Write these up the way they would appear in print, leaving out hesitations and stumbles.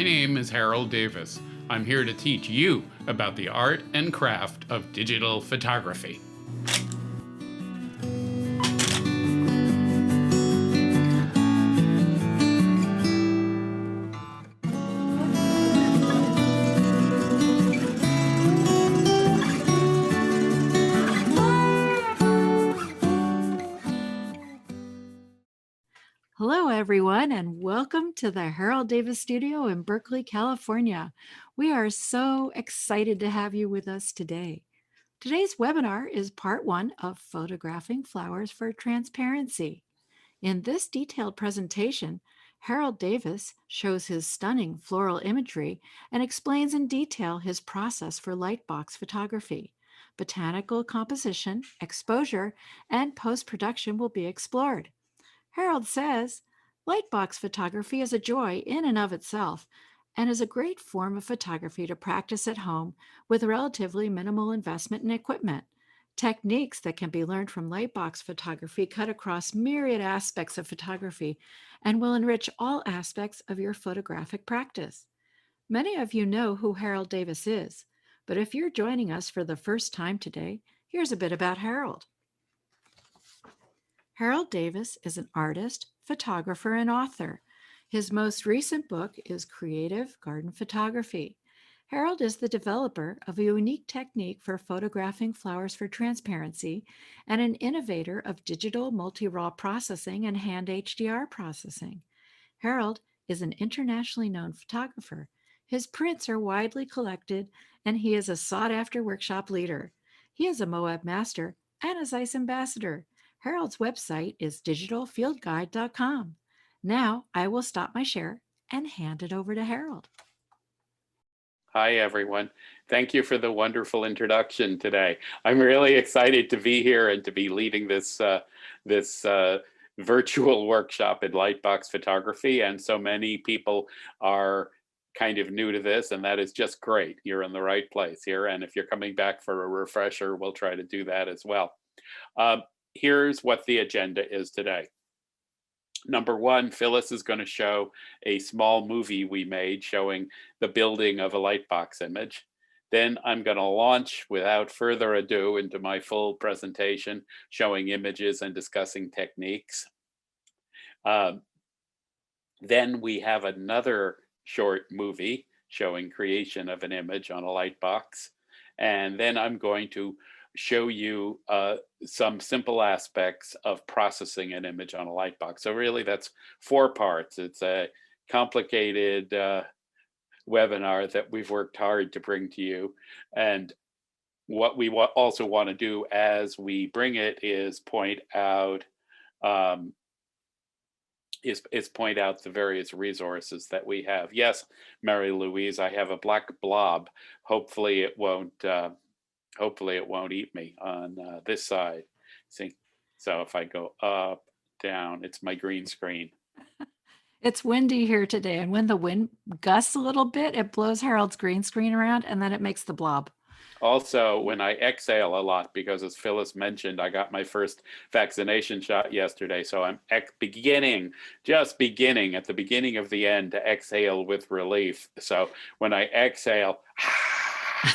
name is Harold Davis. I'm here to teach you about the art and craft of digital photography. Hello, everyone, and welcome to the Harold Davis Studio in Berkeley, California. We are so excited to have you with us today. Today's webinar is part one of Photographing Flowers for Transparency. In this detailed presentation, Harold Davis shows his stunning floral imagery and explains in detail his process for lightbox photography. Botanical composition, exposure, and post-production will be explored. Harold says, lightbox photography is a joy in and of itself and is a great form of photography to practice at home with relatively minimal investment in equipment. Techniques that can be learned from lightbox photography cut across myriad aspects of photography and will enrich all aspects of your photographic practice. Many of you know who Harold Davis is, but if you're joining us for the first time today, here's a bit about Harold. Harold Davis is an artist, photographer, and author. His most recent book is Creative Garden Photography. Harold is the developer of a unique technique for photographing flowers for transparency and an innovator of digital multi-raw processing and hand HDR processing. Harold is an internationally known photographer. His prints are widely collected, and he is a sought-after workshop leader. He is a Moab Master and a Zeiss Ambassador. Harold's website is digitalfieldguide.com. Now I will stop my share and hand it over to Harold. Hi, everyone. Thank you for the wonderful introduction today. I'm really excited to be here and to be leading this virtual workshop in lightbox photography. And so many people are kind of new to this, and that is just great. You're in the right place here. And if you're coming back for a refresher, we'll try to do that as well. Here's what the agenda is today. Number one, Phyllis is going to show a small movie we made showing the building of a lightbox image. Then I'm going to launch without further ado into my full presentation showing images and discussing techniques. Then we have another short movie showing creation of an image on a lightbox. And then I'm going to show you some simple aspects of processing an image on a lightbox. So really that's 4 parts. It's a complicated webinar that we've worked hard to bring to you. And what we also want to do as we bring it is point out point out the various resources that we have. Yes, Mary Louise, I have a black blob. Hopefully it won't eat me on this side. See, so if I go up, down, it's my green screen. It's windy here today, and when the wind gusts a little bit, it blows Harold's green screen around, and then it makes the blob. Also, when I exhale a lot, because as Phyllis mentioned, I got my first vaccination shot yesterday, so I'm just beginning at the beginning of the end to exhale with relief. So when I exhale,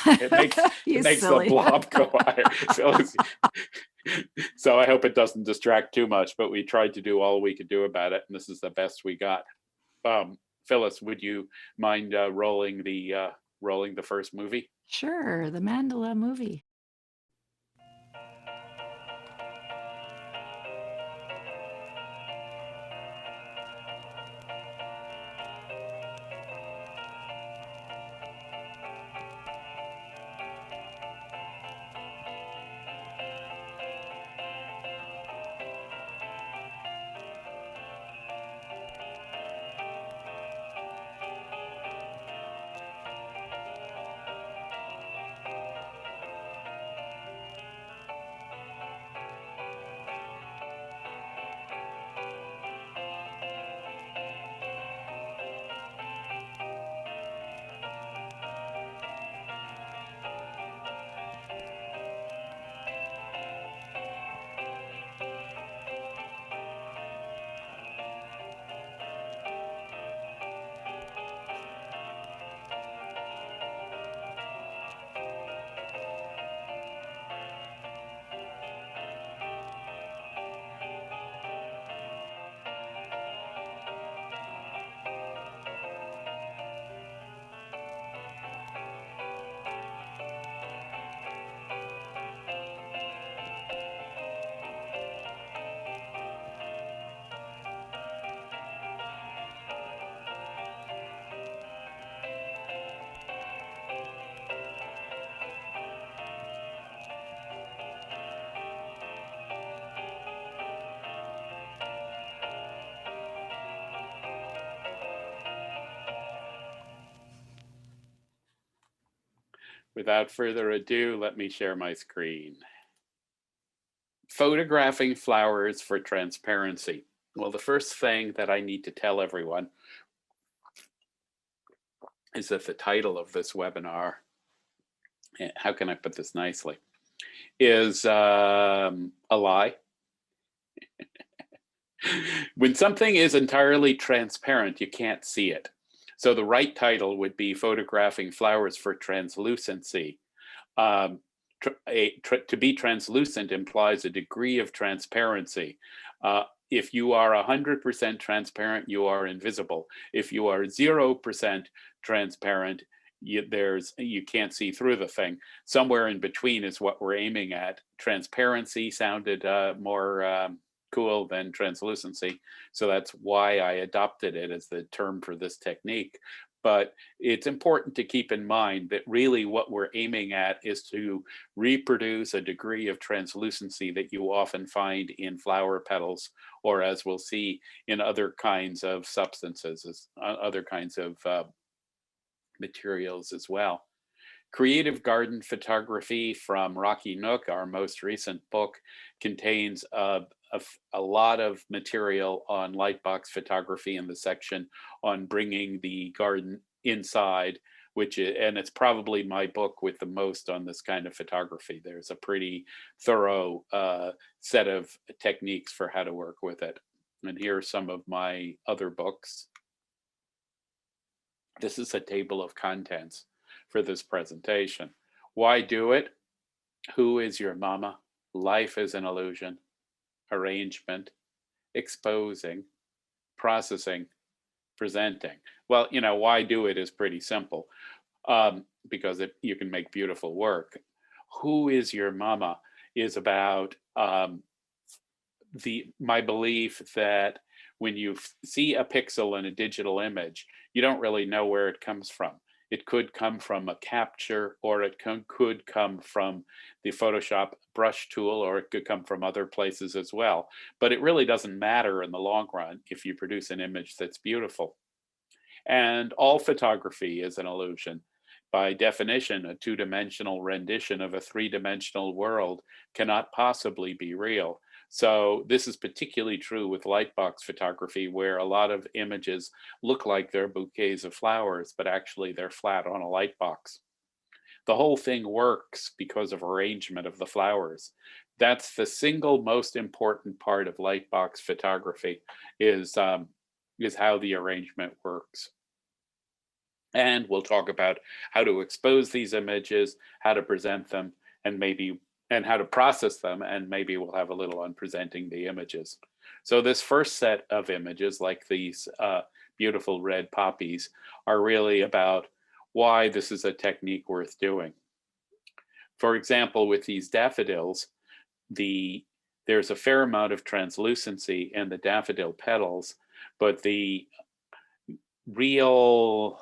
it makes the blob go higher. So I hope it doesn't distract too much, but we tried to do all we could do about it, and this is the best we got. Phyllis, would you mind rolling the first movie? Sure, the Mandala movie. Without further ado, let me share my screen. Photographing flowers for transparency. Well, the first thing that I need to tell everyone is that the title of this webinar, how can I put this nicely, is a lie. When something is entirely transparent, you can't see it. So the right title would be Photographing Flowers for Translucency. To be translucent implies a degree of transparency. If you are 100% transparent, you are invisible. If you are 0% transparent, you can't see through the thing. Somewhere in between is what we're aiming at. Transparency sounded more cool than translucency, so that's why I adopted it as the term for this technique. But it's important to keep in mind that really what we're aiming at is to reproduce a degree of translucency that you often find in flower petals, or as we'll see in other kinds of substances, other kinds of materials as well. Creative Garden Photography from Rocky Nook, our most recent book, contains a lot of material on lightbox photography in the section on bringing the garden inside, and it's probably my book with the most on this kind of photography. There's a pretty thorough set of techniques for how to work with it. And here are some of my other books. This is a table of contents for this presentation. Why do it? Who is your mama? Life is an illusion. Arrangement, exposing, processing, presenting. Well, why do it is pretty simple, because you can make beautiful work. Who is your mama is about my belief that when you see a pixel in a digital image, you don't really know where it comes from. It could come from a capture, or it could come from the Photoshop brush tool, or it could come from other places as well. But it really doesn't matter in the long run if you produce an image that's beautiful. And all photography is an illusion. By definition, a two-dimensional rendition of a three-dimensional world cannot possibly be real. So this is particularly true with lightbox photography, where a lot of images look like they're bouquets of flowers, but actually they're flat on a lightbox. The whole thing works because of arrangement of the flowers. That's the single most important part of lightbox photography, is how the arrangement works. And we'll talk about how to expose these images, how to present them, and how to process them, and maybe we'll have a little on presenting the images. So this first set of images, like these beautiful red poppies, are really about why this is a technique worth doing. For example, with these daffodils, there's a fair amount of translucency in the daffodil petals, but the real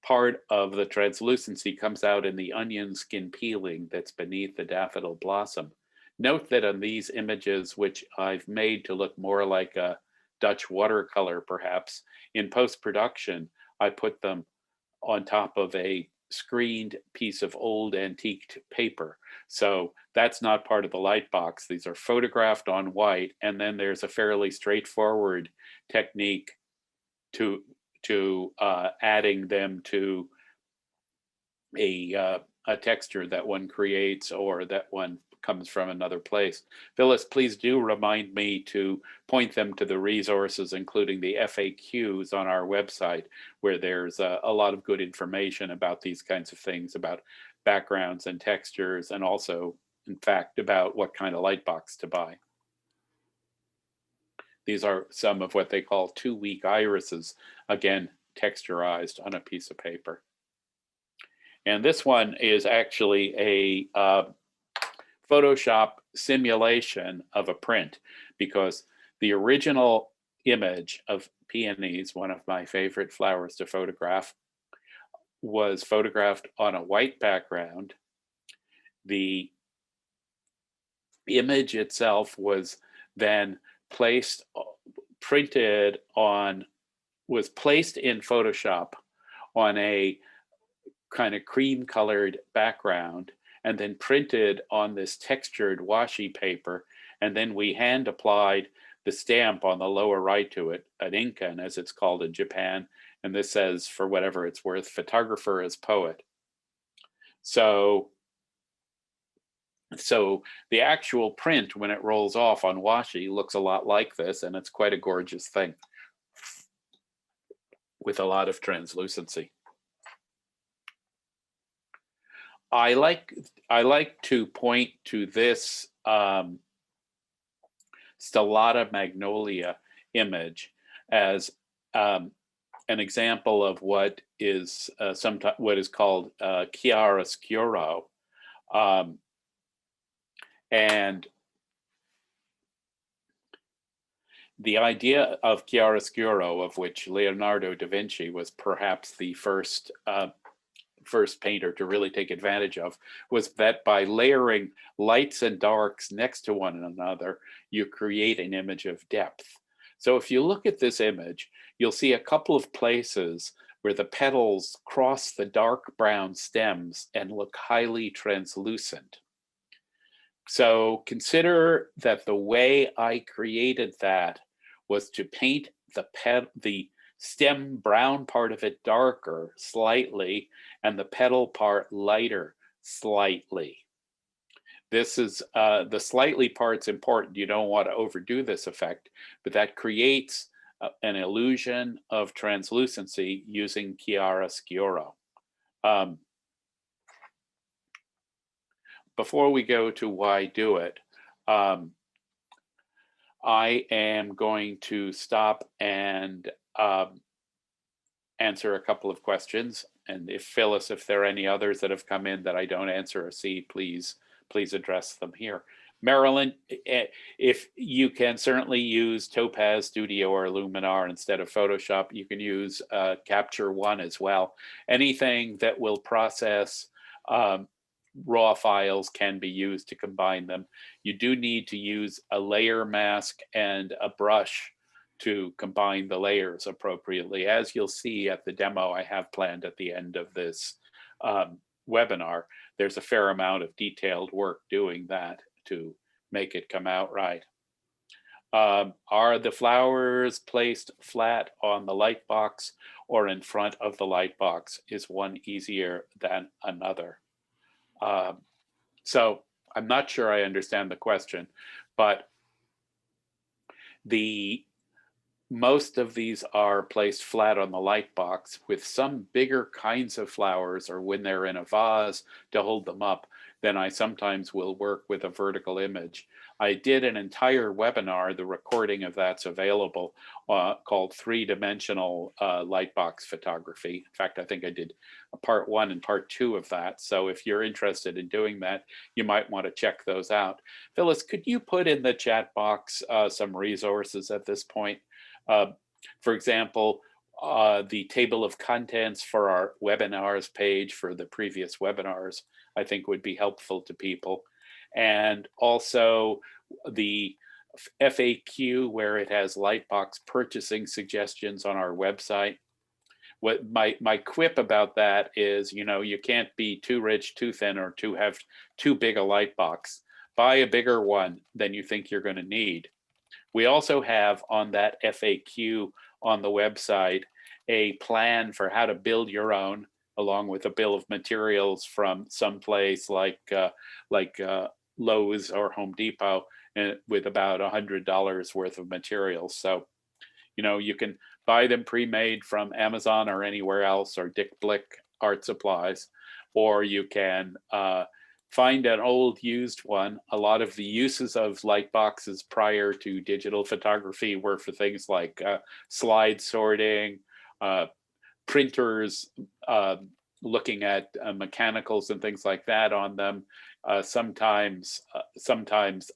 part of the translucency comes out in the onion skin peeling that's beneath the daffodil blossom. Note that on these images, which I've made to look more like a Dutch watercolor perhaps, in post-production, I put them on top of a screened piece of old antiqued paper. So that's not part of the light box. These are photographed on white, and then there's a fairly straightforward technique to adding them to a texture that one creates or that one comes from another place. Phyllis, please do remind me to point them to the resources, including the FAQs on our website, where there's a lot of good information about these kinds of things, about backgrounds and textures, and also, in fact, about what kind of light box to buy. These are some of what they call 2-week irises, again, texturized on a piece of paper. And this one is actually a Photoshop simulation of a print, because the original image of peonies, one of my favorite flowers to photograph, was photographed on a white background. The image itself was then placed in Photoshop on a kind of cream colored background and then printed on this textured washi paper. And then we hand applied the stamp on the lower right to it, an inkan, as it's called in Japan. And this says, for whatever it's worth, photographer as poet. So, so the actual print, when it rolls off on washi, looks a lot like this, and it's quite a gorgeous thing with a lot of translucency. I like to point to this Stellata magnolia image as an example of what is sometimes what is called chiaroscuro, and the idea of chiaroscuro, of which Leonardo da Vinci was perhaps the first painter to really take advantage of, was that by layering lights and darks next to one another, you create an image of depth. So if you look at this image, you'll see a couple of places where the petals cross the dark brown stems and look highly translucent. So consider that the way I created that was to paint the stem brown part of it darker slightly and the petal part lighter slightly. This is the slightly part's important. You don't want to overdo this effect, but that creates an illusion of translucency using chiaroscuro. Before we go to why do it, I am going to stop and answer a couple of questions. And if Phyllis, if there are any others that have come in that I don't answer or see, please address them here. Marilyn, if you can certainly use Topaz Studio or Luminar instead of Photoshop, you can use Capture One as well. Anything that will process raw files can be used to combine them. You do need to use a layer mask and a brush to combine the layers appropriately. As you'll see at the demo I have planned at the end of this webinar, there's a fair amount of detailed work doing that to make it come out right. Are the flowers placed flat on the light box or in front of the light box? Is one easier than another? So I'm not sure I understand the question, but most of these are placed flat on the light box, with some bigger kinds of flowers, or when they're in a vase to hold them up, then I sometimes will work with a vertical image. I did an entire webinar, the recording of that's available, called Three-Dimensional Lightbox Photography. In fact, I think I did a part 1 and part 2 of that. So if you're interested in doing that, you might want to check those out. Phyllis, could you put in the chat box some resources at this point? For example, the table of contents for our webinars page for the previous webinars, I think would be helpful to people. And also the FAQ, where it has Lightbox purchasing suggestions on our website. What my quip about that is, you can't be too rich, too thin, or have too big a Lightbox. Buy a bigger one than you think you're going to need. We also have on that FAQ on the website a plan for how to build your own, along with a bill of materials from someplace like Lowe's or Home Depot, with about $100 worth of materials. So, you can buy them pre-made from Amazon or anywhere else, or Dick Blick Art Supplies, or you can find an old used one. A lot of the uses of light boxes prior to digital photography were for things like slide sorting, printers, looking at mechanicals and things like that on them. Sometimes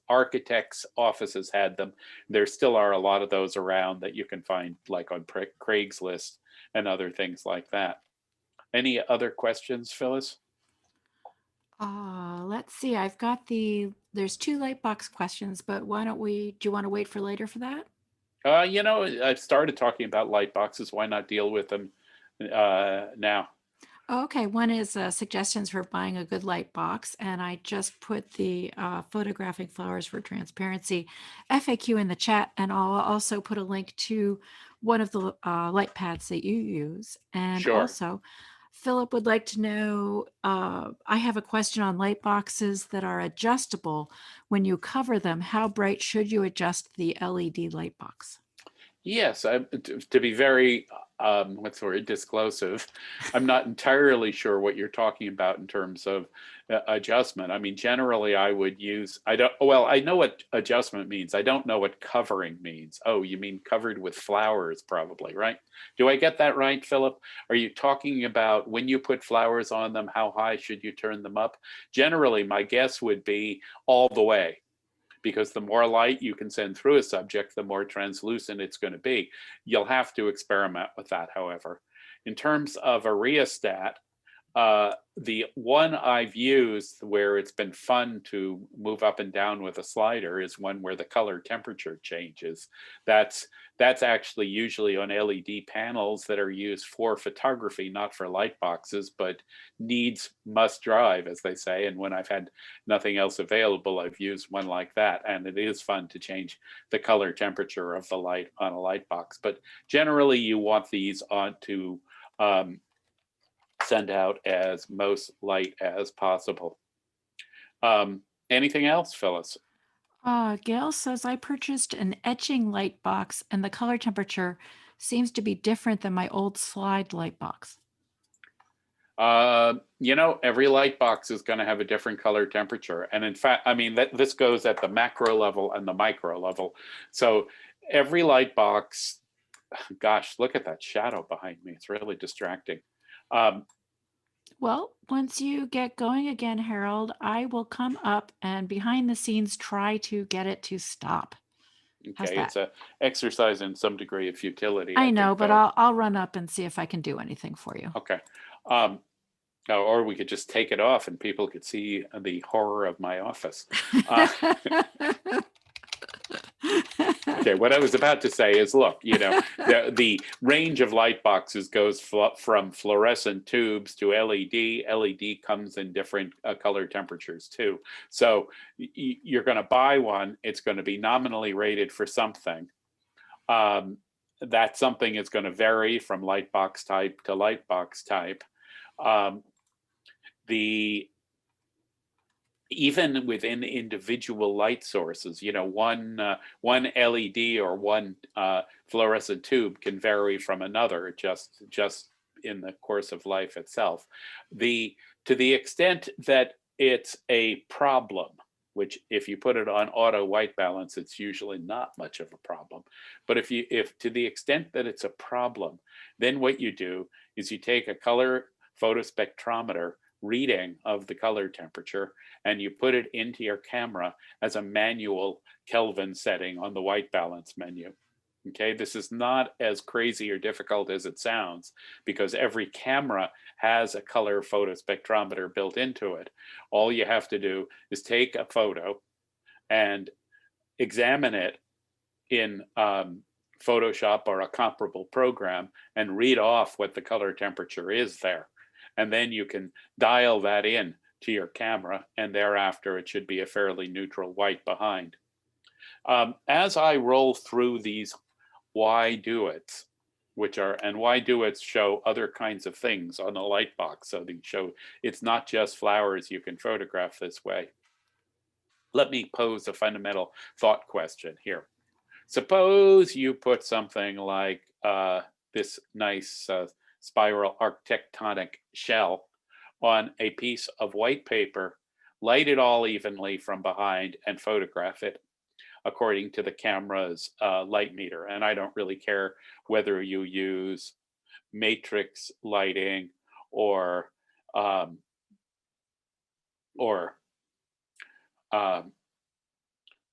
architects' offices had them. There still are a lot of those around that you can find, like on Craigslist and other things like that. Any other questions, Phyllis? Let's see. There's 2 Lightbox questions, but do you want to wait for later for that? I've started talking about light boxes. Why not deal with them now? Okay, one is suggestions for buying a good light box, and I just put the photographing flowers for transparency FAQ in the chat, and I'll also put a link to one of the light pads that you use. And Sure. also, Philip would like to know, I have a question on light boxes that are adjustable. When you cover them, how bright should you adjust the LED light box? Yes, to be very, what's the word, disclosive, I'm not entirely sure what you're talking about in terms of adjustment. I mean, generally, I would use, I don't, well, I know what adjustment means. I don't know what covering means. Oh, you mean covered with flowers, probably, right? Do I get that right, Philip? Are you talking about when you put flowers on them, how high should you turn them up? Generally, my guess would be all the way, because the more light you can send through a subject, the more translucent it's going to be. You'll have to experiment with that, however. In terms of a rheostat, the one I've used where it's been fun to move up and down with a slider is one where the color temperature changes. That's actually usually on LED panels that are used for photography, not for light boxes, but needs must drive, as they say. And when I've had nothing else available, I've used one like that. And it is fun to change the color temperature of the light on a light box. But generally, you want these on to send out as most light as possible. Anything else, Phyllis? Gail says I purchased an etching light box and the color temperature seems to be different than my old slide light box. Every light box is going to have a different color temperature. And in fact, I mean, this goes at the macro level and the micro level. So every light box, gosh, look at that shadow behind me. It's really distracting. Um, Well, once you get going again, Harold, I will come up and behind the scenes try to get it to stop. How's okay, that? it's a exercise in some degree of futility, I I know, think, but though. I'll run up and see if I can do anything for you. Okay. Um, or we could just take it off and people could see the horror of my office. Uh, Okay, what I was about to say is, look, the range of light boxes goes from fluorescent tubes to LED. LED comes in different color temperatures too. So you're going to buy one. It's going to be nominally rated for something. Um, that something is going to vary from light box type to light box type. Um, the Even within individual light sources, one LED or one fluorescent tube can vary from another just in the course of life itself. The To the extent that it's a problem, which if you put it on auto white balance, it's usually not much of a problem. But if to the extent that it's a problem, then what you do is you take a color photospectrometer reading of the color temperature and you put it into your camera as a manual Kelvin setting on the white balance menu. Okay, this is not as crazy or difficult as it sounds because every camera has a color photospectrometer built into it. All you have to do is take a photo and examine it in Photoshop or a comparable program and read off what the color temperature is there. And then you can dial that in to your camera, and thereafter it should be a fairly neutral white behind. As I roll through these why do it's, and why do it's show other kinds of things on the light box, so they show it's not just flowers you can photograph this way. Let me pose a fundamental thought question here. Suppose you put something like this nice spiral architectonic shell on a piece of white paper, light it all evenly from behind, and photograph it according to the camera's light meter. And I don't really care whether you use matrix lighting or um, or um,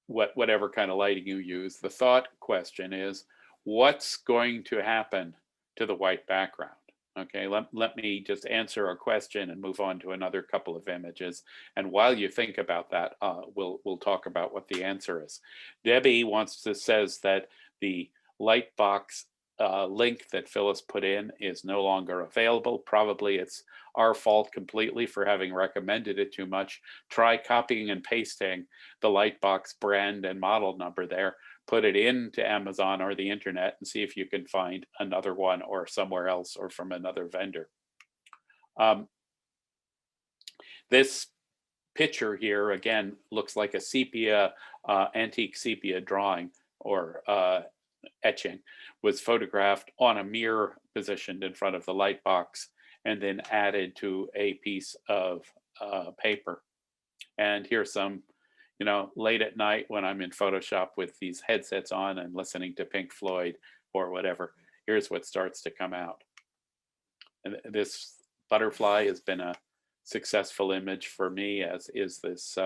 whatever kind of lighting you use. The thought question is, what's going to happen to the white background? Okay, let me just answer a question and move on to another couple of images. And while you think about that, we'll talk about what the answer is. Debbie says that the light box link that Phyllis put in is no longer available. Probably it's our fault completely for having recommended it too much. Try copying and pasting the Lightbox brand and model number there, put it into Amazon or the internet and see if you can find another one or somewhere else or from another vendor. This picture here, again, looks like a sepia, antique sepia drawing or etching, was photographed on a mirror positioned in front of the light box and then added to a piece of paper. And here's some, late at night when I'm in Photoshop with these headsets on and listening to Pink Floyd or whatever, here's what starts to come out. And this butterfly has been a successful image for me, as is this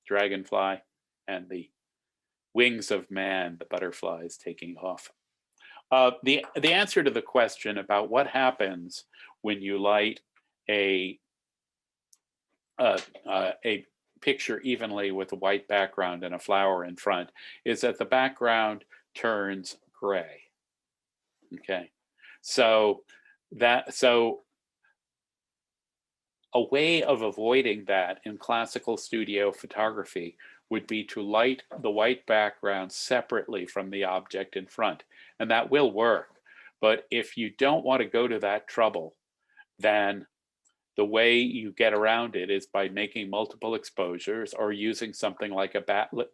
dragonfly and the wings of man, the butterfly is taking off. The answer to the question about what happens when you light a picture evenly with a white background and a flower in front is that the background turns gray. Okay, so a way of avoiding that in classical studio photography would be to light the white background separately from the object in front. And that will work. But if you don't want to go to that trouble, then the way you get around it is by making multiple exposures or using something like a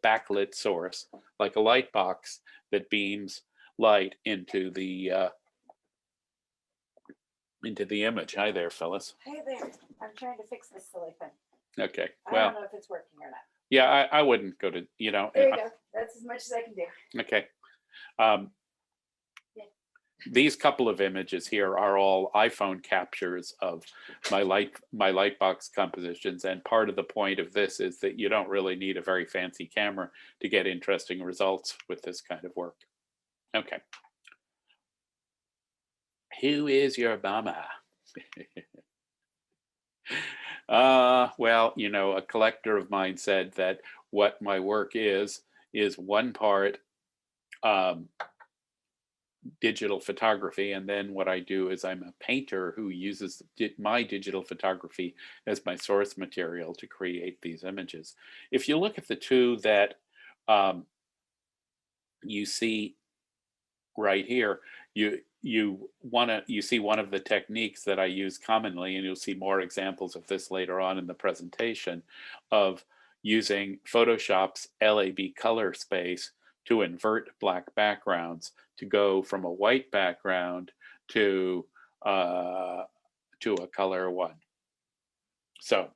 backlit source, like a light box that beams light into the image. Hi there, Phyllis. Hey there. I'm trying to fix this silly thing. Okay. Well, I don't know if it's working or not. Yeah, I wouldn't go to, There you go. That's as much as I can do. Okay. These couple of images here are all iPhone captures of my Lightbox compositions, and part of the point of this is that you don't really need a very fancy camera to get interesting results with this kind of work. Okay. Who is your mama? Well, a collector of mine said that what my work is one part digital photography, and then what I do is I'm a painter who uses my digital photography as my source material to create these images. If you look at the two that you see right here, you see one of the techniques that I use commonly, and you'll see more examples of this later on in the presentation, of using Photoshop's LAB color space to invert black backgrounds to go from a white background to a color one. So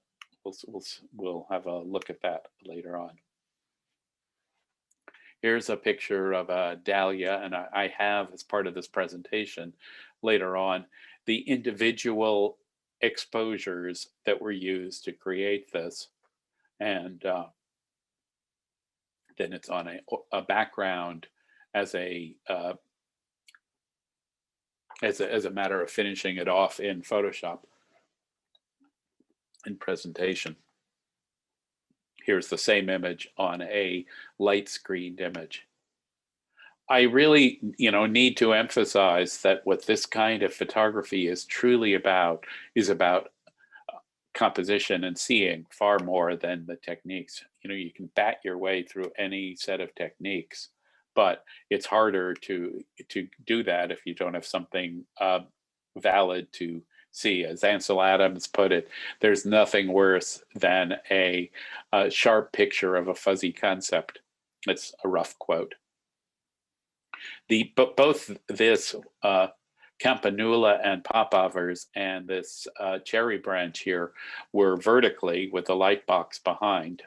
we'll have a look at that later on. Here's a picture of a dahlia, and I have, as part of this presentation later on, the individual exposures that were used to create this. And then it's on a background as a matter of finishing it off in Photoshop in presentation. Here's the same image on a light screened image. I really, need to emphasize that what this kind of photography is truly about is about composition and seeing far more than the techniques. You can bat your way through any set of techniques, but it's harder to do that if you don't have something valid to see. As Ansel Adams put it, there's nothing worse than a sharp picture of a fuzzy concept. It's a rough quote. But both this Campanula and Popovers and this cherry branch here were vertically with the light box behind.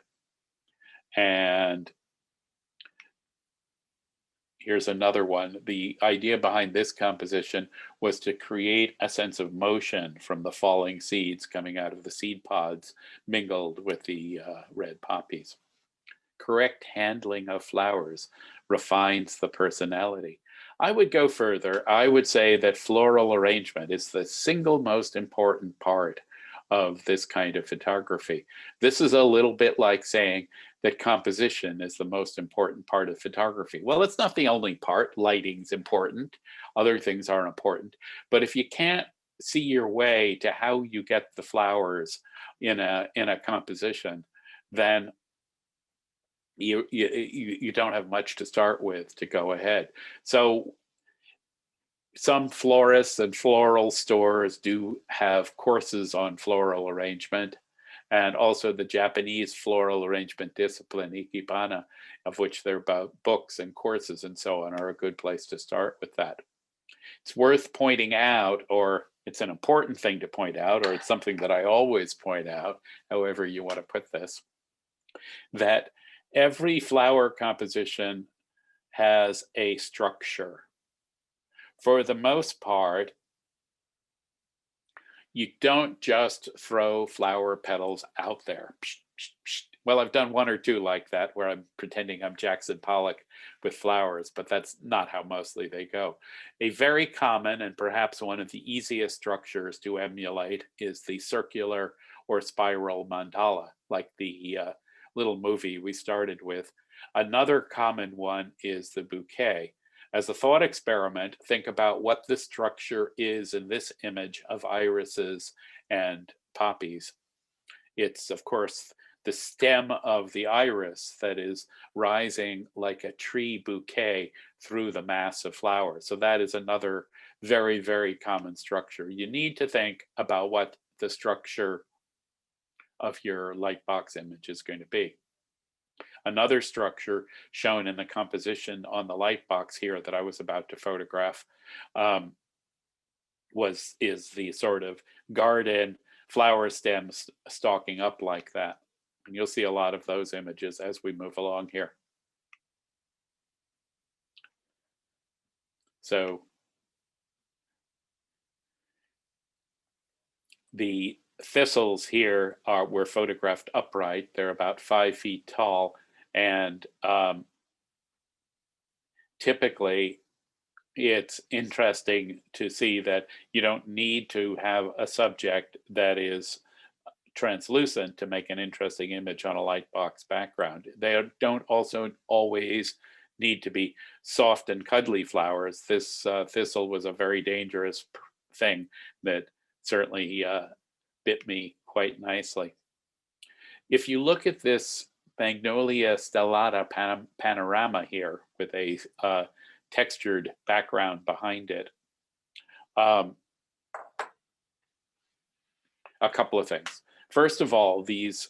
And here's another one. The idea behind this composition was to create a sense of motion from the falling seeds coming out of the seed pods mingled with the red poppies. Correct handling of flowers refines the personality. I would go further. I would say that floral arrangement is the single most important part of this kind of photography. This is a little bit like saying that composition is the most important part of photography. Well, it's not the only part. Lighting's important. Other things are important. But if you can't see your way to how you get the flowers in a composition, then you don't have much to start with to go ahead. So some florists and floral stores do have courses on floral arrangement, and also the Japanese floral arrangement discipline, Ikebana, of which there are books and courses and so on, are a good place to start with that. It's worth pointing out, or it's an important thing to point out, or it's something that I always point out, however you want to put this, that every flower composition has a structure. For the most part, you don't just throw flower petals out there. Well, I've done one or two like that where I'm pretending I'm Jackson Pollock with flowers, but that's not how mostly they go. A very common and perhaps one of the easiest structures to emulate is the circular or spiral mandala, like the little movie we started with. Another common one is the bouquet. As a thought experiment, think about what the structure is in this image of irises and poppies. It's, of course, the stem of the iris that is rising like a tree bouquet through the mass of flowers. So that is another very, very common structure. You need to think about what the structure of your light box image is going to be. Another structure shown in the composition on the light box here that I was about to photograph is the sort of garden flower stems stalking up like that. And you'll see a lot of those images as we move along here. So the thistles here were photographed upright. They're about 5 feet tall, and typically it's interesting to see that you don't need to have a subject that is translucent to make an interesting image on a light box background. They don't also always need to be soft and cuddly flowers. This thistle was a very dangerous thing that certainly bit me quite nicely. If you look at this Magnolia stellata panorama here with a textured background behind it, a couple of things. First of all, these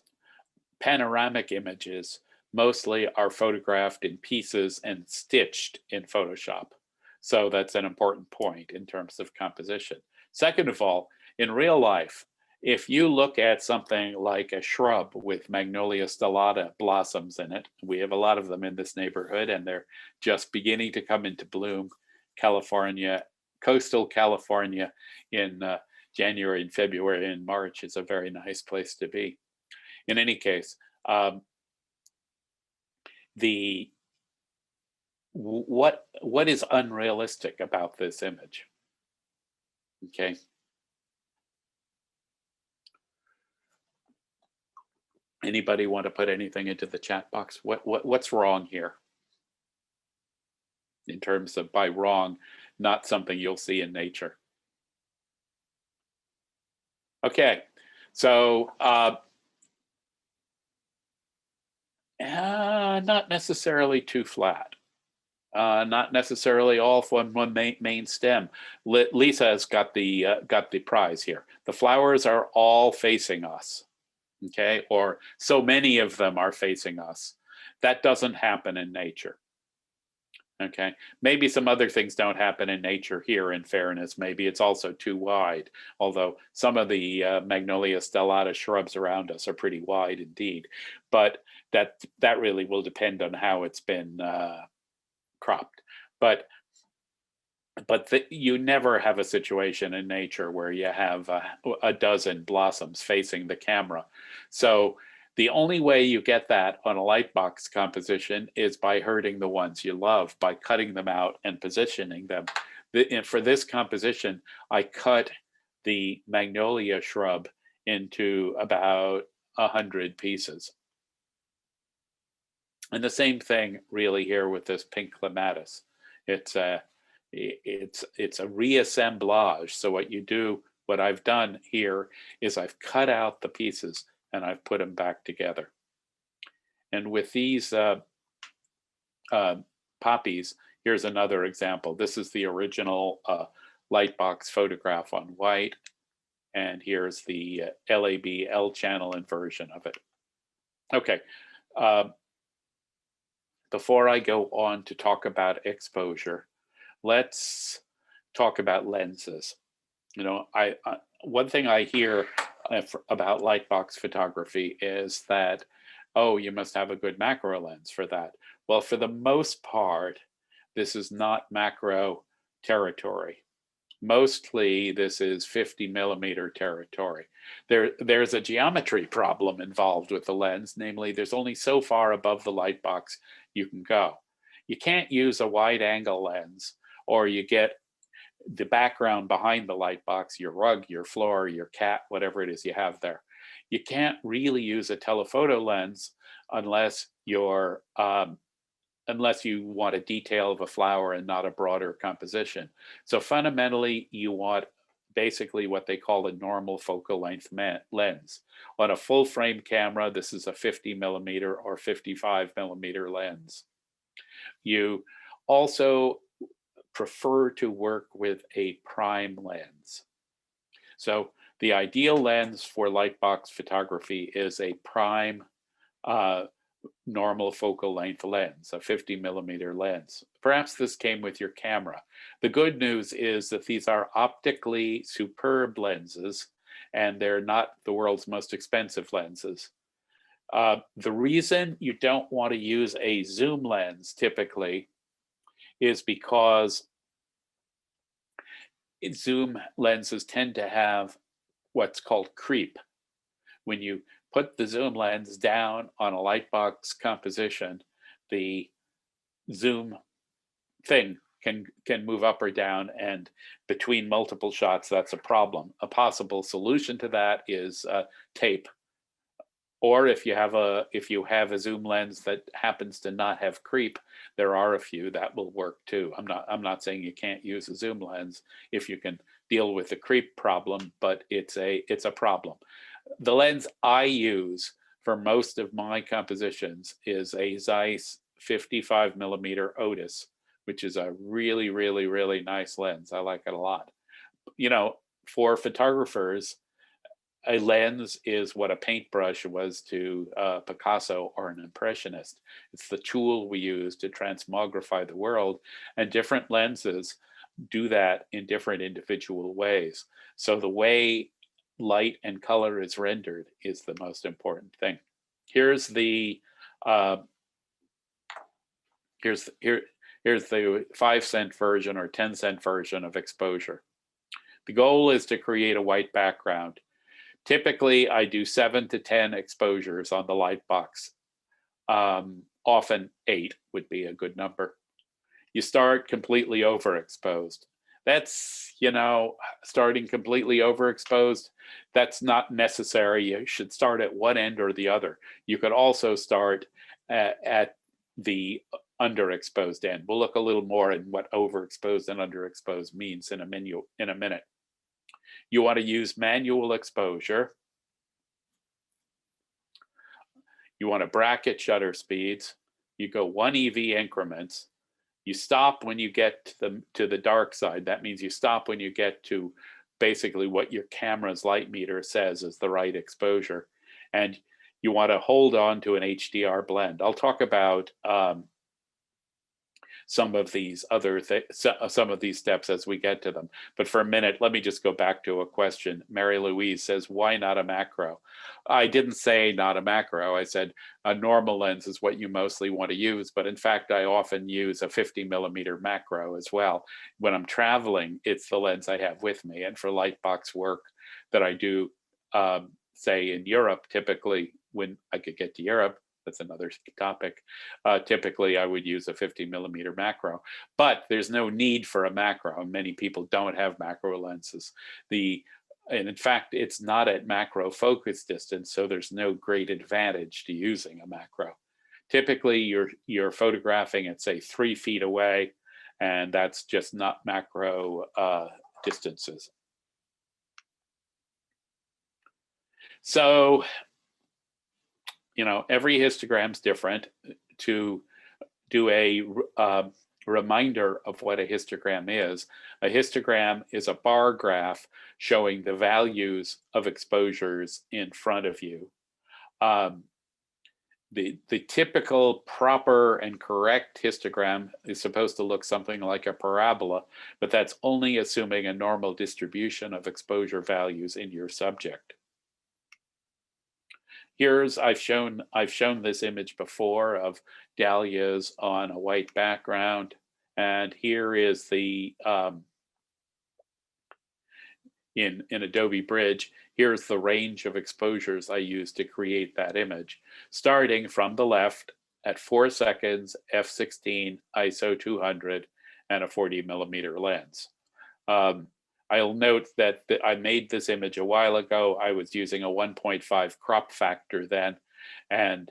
panoramic images mostly are photographed in pieces and stitched in Photoshop. So that's an important point in terms of composition. Second of all, in real life, if you look at something like a shrub with Magnolia stellata blossoms in it, we have a lot of them in this neighborhood and they're just beginning to come into bloom. California, coastal California in January and February and March is a very nice place to be. In any case, what is unrealistic about this image? Okay. Anybody want to put anything into the chat box? What's wrong here? In terms of, by wrong, not something you'll see in nature. Okay, so not necessarily too flat. Not necessarily all from one main stem. Lisa has got the prize here. The flowers are all facing us. Okay, or so many of them are facing us. That doesn't happen in nature. Okay, maybe some other things don't happen in nature here, in fairness. Maybe it's also too wide, although some of the Magnolia stellata shrubs around us are pretty wide indeed. But that really will depend on how it's been cropped. But you never have a situation in nature where you have a dozen blossoms facing the camera. So the only way you get that on a light box composition is by hurting the ones you love, by cutting them out and positioning them. For this composition, I cut the magnolia shrub into about 100 pieces. And the same thing really here with this pink clematis. It's a reassemblage. So what I've done here is I've cut out the pieces and I've put them back together. And with these poppies, here's another example. This is the original Lightbox photograph on white, and here's the LAB L channel inversion of it. Okay. Before I go on to talk about exposure, let's talk about lenses. You know, one thing I hear about Lightbox photography is that, oh, you must have a good macro lens for that. Well, for the most part, this is not macro territory. Mostly this is 50 millimeter territory. There's a geometry problem involved with the lens, namely there's only so far above the light box you can go. You can't use a wide angle lens, or you get the background behind the light box, your rug, your floor, your cat, whatever it is you have there. You can't really use a telephoto lens unless you're unless you want a detail of a flower and not a broader composition. So fundamentally, you want basically what they call a normal focal length lens. On a full frame camera, this is a 50 millimeter or 55 millimeter lens. You also prefer to work with a prime lens. So the ideal lens for lightbox photography is a prime normal focal length lens, a 50 millimeter lens. Perhaps this came with your camera. The good news is that these are optically superb lenses, and they're not the world's most expensive lenses. The reason you don't want to use a zoom lens typically is because zoom lenses tend to have what's called creep. When you put the zoom lens down on a lightbox composition, the zoom thing can move up or down, and between multiple shots, that's a problem. A possible solution to that is tape, or if you have a zoom lens that happens to not have creep, there are a few that will work too. I'm not saying you can't use a zoom lens if you can deal with the creep problem, but it's a problem. The lens I use for most of my compositions is a Zeiss 55 millimeter Otis, which is a really, really, really nice lens. I like it a lot. You know, for photographers, a lens is what a paintbrush was to Picasso or an impressionist. It's the tool we use to transmogrify the world, and different lenses do that in different individual ways. So the way light and color is rendered is the most important thing. Here's the 5-cent version or 10-cent version of exposure. The goal is to create a white background. Typically, I do 7 to 10 exposures on the light box. Often 8 would be a good number. You start completely overexposed. That's, you know, starting completely overexposed, that's not necessary. You should start at one end or the other. You could also start at the underexposed end. We'll look a little more at what overexposed and underexposed means in a minute. You want to use manual exposure. You want to bracket shutter speeds. You go 1 EV increments. You stop when you get to the dark side. That means you stop when you get to basically what your camera's light meter says is the right exposure. And you want to hold on to an HDR blend. I'll talk about some of these steps as we get to them. But for a minute, let me just go back to a question. Mary Louise says, why not a macro? I didn't say not a macro. I said a normal lens is what you mostly want to use. But in fact, I often use a 50 millimeter macro as well. When I'm traveling, it's the lens I have with me. And for lightbox work that I do, say in Europe, typically when I could get to Europe, that's another topic. Typically, I would use a 50 millimeter macro, but there's no need for a macro. Many people don't have macro lenses. The and in fact, it's not at macro focus distance, so there's no great advantage to using a macro. Typically, you're photographing at, say, 3 feet away, and that's just not macro distances. So, every histogram's different. To do a reminder of what a histogram is a bar graph showing the values of exposures in front of you. The typical proper and correct histogram is supposed to look something like a parabola, but that's only assuming a normal distribution of exposure values in your subject. I've shown this image before of dahlias on a white background, and here is the in Adobe Bridge. Here's the range of exposures I used to create that image, starting from the left at 4 seconds, f16, ISO 200, and a 40mm lens. I'll note that I made this image a while ago. I was using a 1.5 crop factor then. And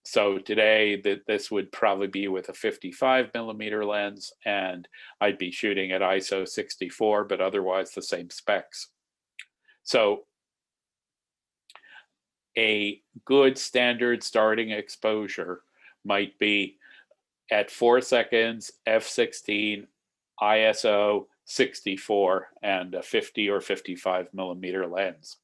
so today this would probably be with a 55mm lens, and I'd be shooting at ISO 64, but otherwise the same specs. So a good standard starting exposure might be at 4 seconds, f16, ISO 64, and a 50 or 55mm lens.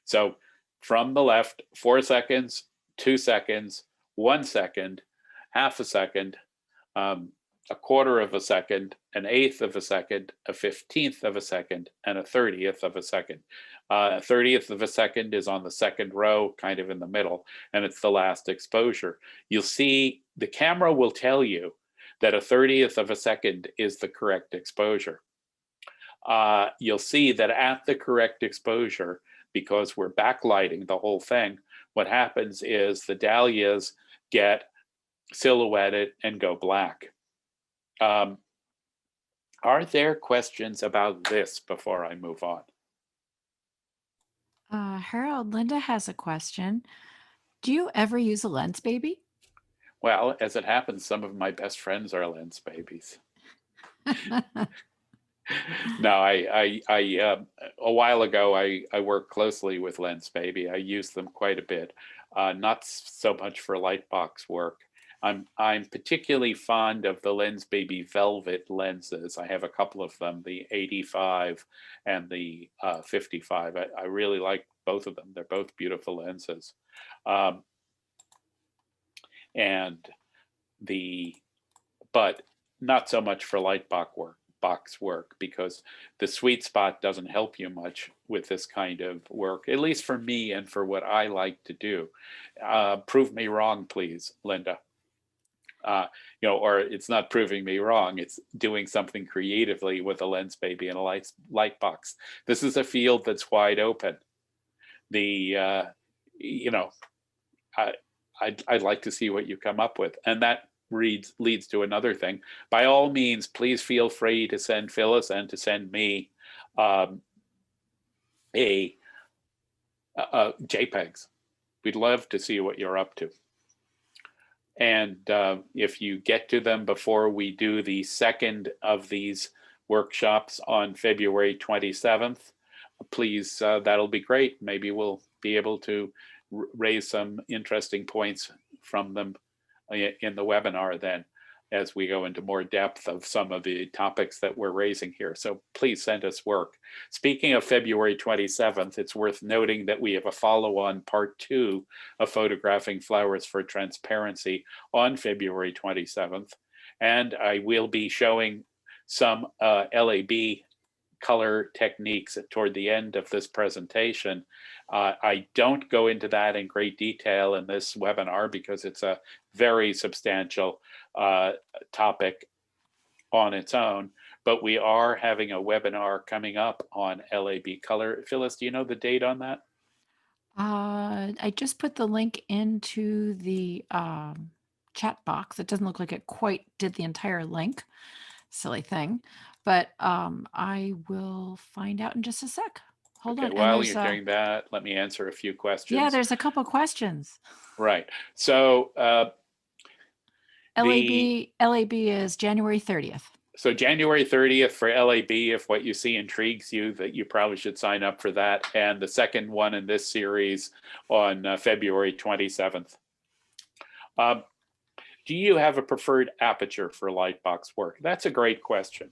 So from the left, 4 seconds, 2 seconds, 1 second, half a second, a quarter of a second, an eighth of a second, a 15th of a second, and a 30th of a second. A 30th of a second is on the second row, kind of in the middle, and it's the last exposure. You'll see the camera will tell you that a 30th of a second is the correct exposure. You'll see that at the correct exposure, because we're backlighting the whole thing, what happens is the dahlias get silhouetted and go black. Are there questions about this before I move on? Harold, Linda has a question. Do you ever use a lens baby? Well, as it happens, some of my best friends are lens babies. No, a while ago, I worked closely with Lens Baby. I used them quite a bit, not so much for Lightbox work. I'm particularly fond of the Lens Baby Velvet lenses. I have a couple of them, the 85 and the 55. I really like both of them. They're both beautiful lenses. But not so much for box work, because the sweet spot doesn't help you much with this kind of work, at least for me and for what I like to do. Prove me wrong, please, Linda. Or it's not proving me wrong, it's doing something creatively with a Lens Baby and a light box. This is a field that's wide open. I'd like to see what you come up with. And that leads to another thing. By all means, please feel free to send Phyllis and to send me JPEGs. We'd love to see what you're up to. And if you get to them before we do the second of these workshops on February 27th, please, that'll be great. Maybe we'll be able to raise some interesting points from them in the webinar then, as we go into more depth of some of the topics that we're raising here. So please send us work. Speaking of February 27th, it's worth noting that we have a follow-on part 2 of photographing flowers for transparency on February 27th. And I will be showing some LAB color techniques toward the end of this presentation. I don't go into that in great detail in this webinar because it's a very substantial topic on its own, but we are having a webinar coming up on LAB color. Phyllis, do you know the date on that? I just put the link into the chat box. It doesn't look like it quite did the entire link. Silly thing. but I will find out in just a sec. Hold Okay, on. And while there's you're doing that, let me answer a few yeah, questions. there's a couple questions. Right. So LAB is January 30th. so January 30th for LAB, if what you see intrigues you, that you probably should sign up for that. And the second one in this series on February 27th. Do you have a preferred aperture for lightbox work? That's a great question.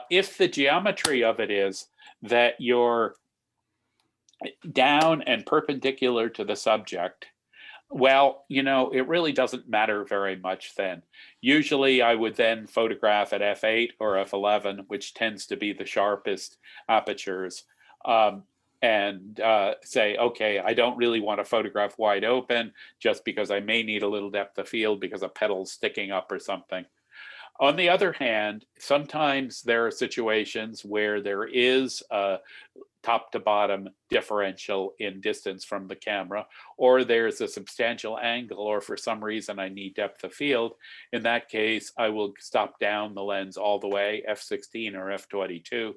If the geometry of it is that you're down and perpendicular to the subject, well, it really doesn't matter very much then. Usually I would then photograph at f8 or f11, which tends to be the sharpest apertures, and say, okay, I don't really want to photograph wide open just because I may need a little depth of field because a petal's sticking up or something. On the other hand, sometimes there are situations where there is a top to bottom differential in distance from the camera, or there's a substantial angle, or for some reason I need depth of field. In that case, I will stop down the lens all the way, f16 or f22.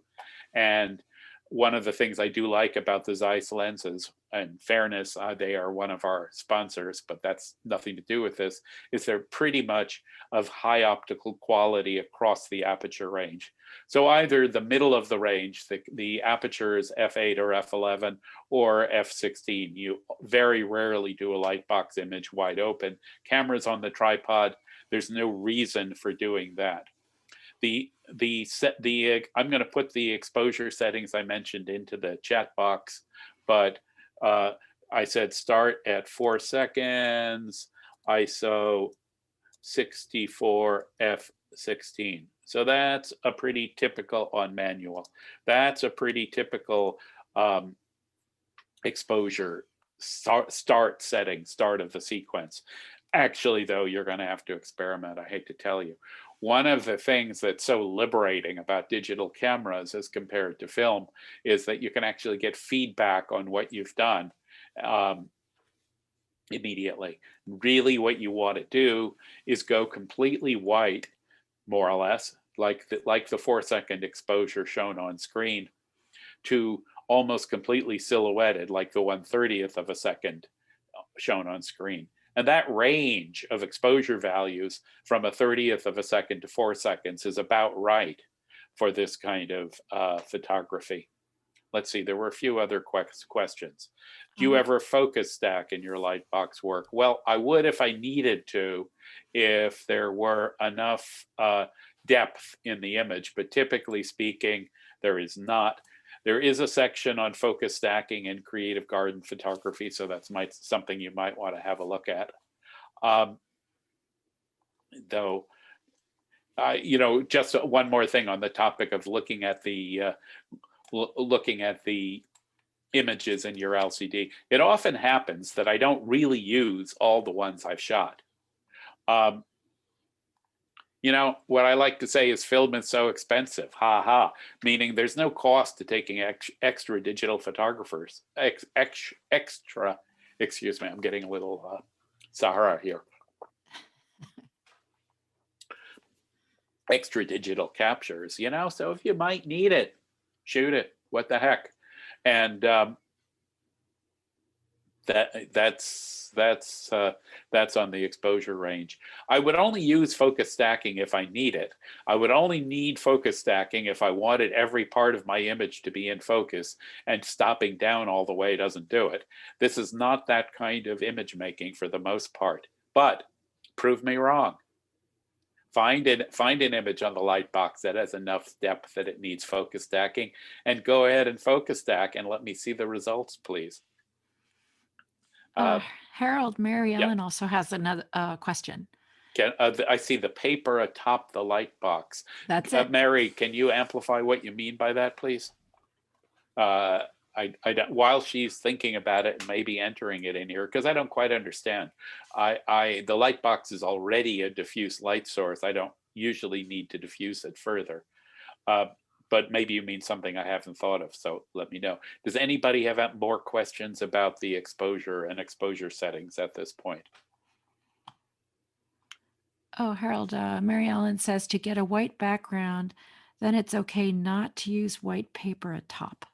And one of the things I do like about the Zeiss lenses, in fairness, they are one of our sponsors, but that's nothing to do with this, is they're pretty much of high optical quality across the aperture range. So either the middle of the range, the aperture is f8 or f11 or f16. You very rarely do a lightbox image wide open. Cameras on the tripod, there's no reason for doing that. I'm going to put the exposure settings I mentioned into the chat box, but I said start at 4 seconds, ISO 64 f16. So that's a pretty typical on manual. That's a pretty typical exposure start setting, start of the sequence. Actually, though, you're going to have to experiment. I hate to tell you. One of the things that's so liberating about digital cameras as compared to film is that you can actually get feedback on what you've done immediately. Really, what you want to do is go completely white, more or less, like the 4 second exposure shown on screen, to almost completely silhouetted, like the 1/30th of a second shown on screen. And that range of exposure values from a 1/30th of a second to 4 seconds is about right for this kind of photography. Let's see, there were a few other questions. Do you ever focus stack in your lightbox work? Well, I would if I needed to, if there were enough depth in the image, but typically speaking, there is not. There is a section on focus stacking in creative garden photography, so that's something you might want to have a look at. Though, just one more thing on the topic of looking at the images in your LCD. It often happens that I don't really use all the ones I've shot. What I like to say is film is so expensive, ha ha, meaning there's no cost to taking extra digital photographers, extra, excuse me, I'm getting a little Sahara here. Extra digital captures, so if you might need it, shoot it, what the heck. And that's on the exposure range. I would only use focus stacking if I need it. I would only need focus stacking if I wanted every part of my image to be in focus, and stopping down all the way doesn't do it. This is not that kind of image making for the most part, but prove me wrong. Find an image on the lightbox that has enough depth that it needs focus stacking, and go ahead and focus stack and let me see the results, please. Harold, Mary Ellen also has another question. I see the paper atop the light box. That's it. Mary, can you amplify what you mean by that, please? While she's thinking about it and maybe entering it in here, because I don't quite understand. The light box is already a diffuse light source. I don't usually need to diffuse it further. But maybe you mean something I haven't thought of, so let me know. Does anybody have more questions about the exposure and exposure settings at this point? Oh, Harold, Mary Ellen says to get a white background then it's okay not to use white paper atop.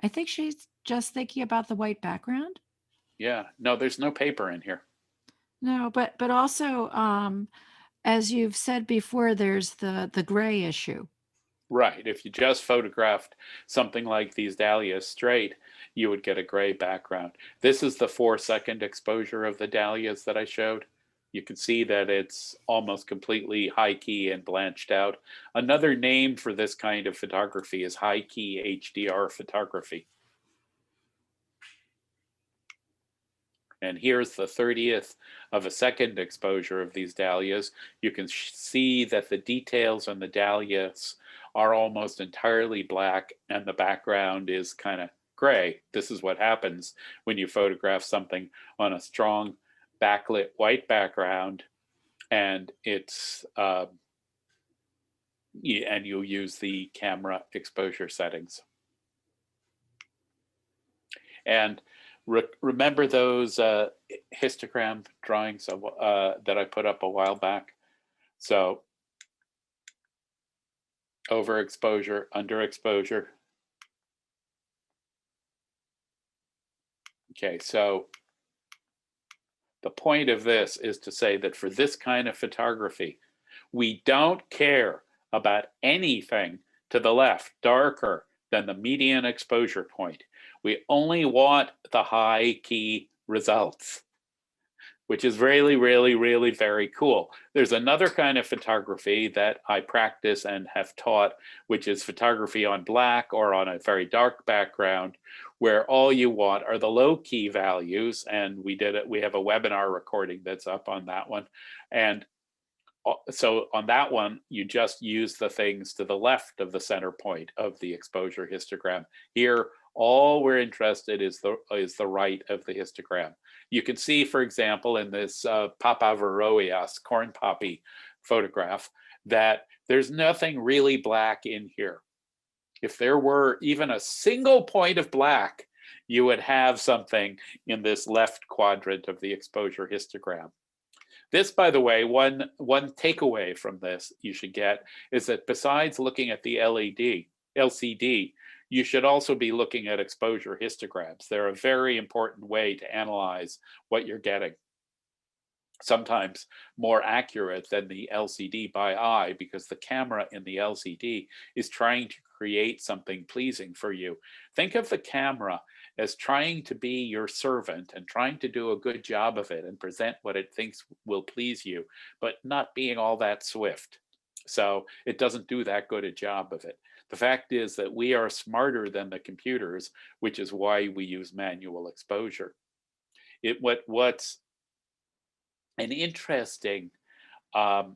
I think she's just thinking about the white background. Yeah, no, there's no paper in here. No, but also, as you've said before, there's the gray issue. Right. If you just photographed something like these dahlias straight, you would get a gray background. This is the 4-second exposure of the dahlias that I showed. You can see that it's almost completely high key and blanched out. Another name for this kind of photography is high key HDR photography. And here's the 30th of a second exposure of these dahlias. You can see that the details on the dahlias are almost entirely black and the background is kind of gray. This is what happens when you photograph something on a strong backlit white background and it's and you'll use the camera exposure settings. And remember those histogram drawings that I put up a while back? So overexposure, underexposure. Okay, so the point of this is to say that for this kind of photography, we don't care about anything to the left darker than the median exposure point. We only want the high key results, which is really, really, really very cool. There's another kind of photography that I practice and have taught, which is photography on black or on a very dark background, where all you want are the low key values. And we did it. We have a webinar recording that's up on that one. And so on that one, you just use the things to the left of the center point of the exposure histogram. Here, all we're interested is the right of the histogram. You can see, for example, in this Papaveroias corn poppy photograph, that there's nothing really black in here. If there were even a single point of black, you would have something in this left quadrant of the exposure histogram. This, by the way, one takeaway from this you should get is that besides looking at the LCD, you should also be looking at exposure histograms. They're a very important way to analyze what you're getting. Sometimes more accurate than the LCD by eye, because the camera in the LCD is trying to create something pleasing for you. Think of the camera as trying to be your servant and trying to do a good job of it and present what it thinks will please you, but not being all that swift. So it doesn't do that good a job of it. The fact is that we are smarter than the computers, which is why we use manual exposure. What's an interesting thought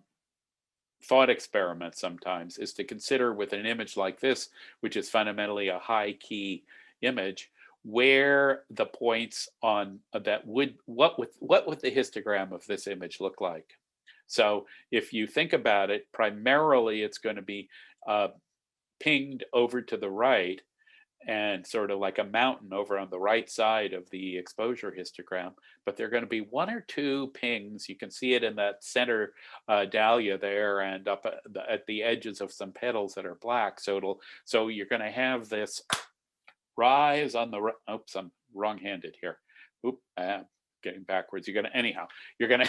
experiment sometimes is to consider with an image like this, which is fundamentally a high key image, where the points on that what would the histogram of this image look like? So if you think about it, primarily it's going to be pinged over to the right and sort of like a mountain over on the right side of the exposure histogram, but there are going to be one or two pings. You can see it in that center dahlia there and up at the edges of some petals that are black. So you're going to have this rise on the, oops, I'm wrong-handed here. Oop, getting backwards. You're gonna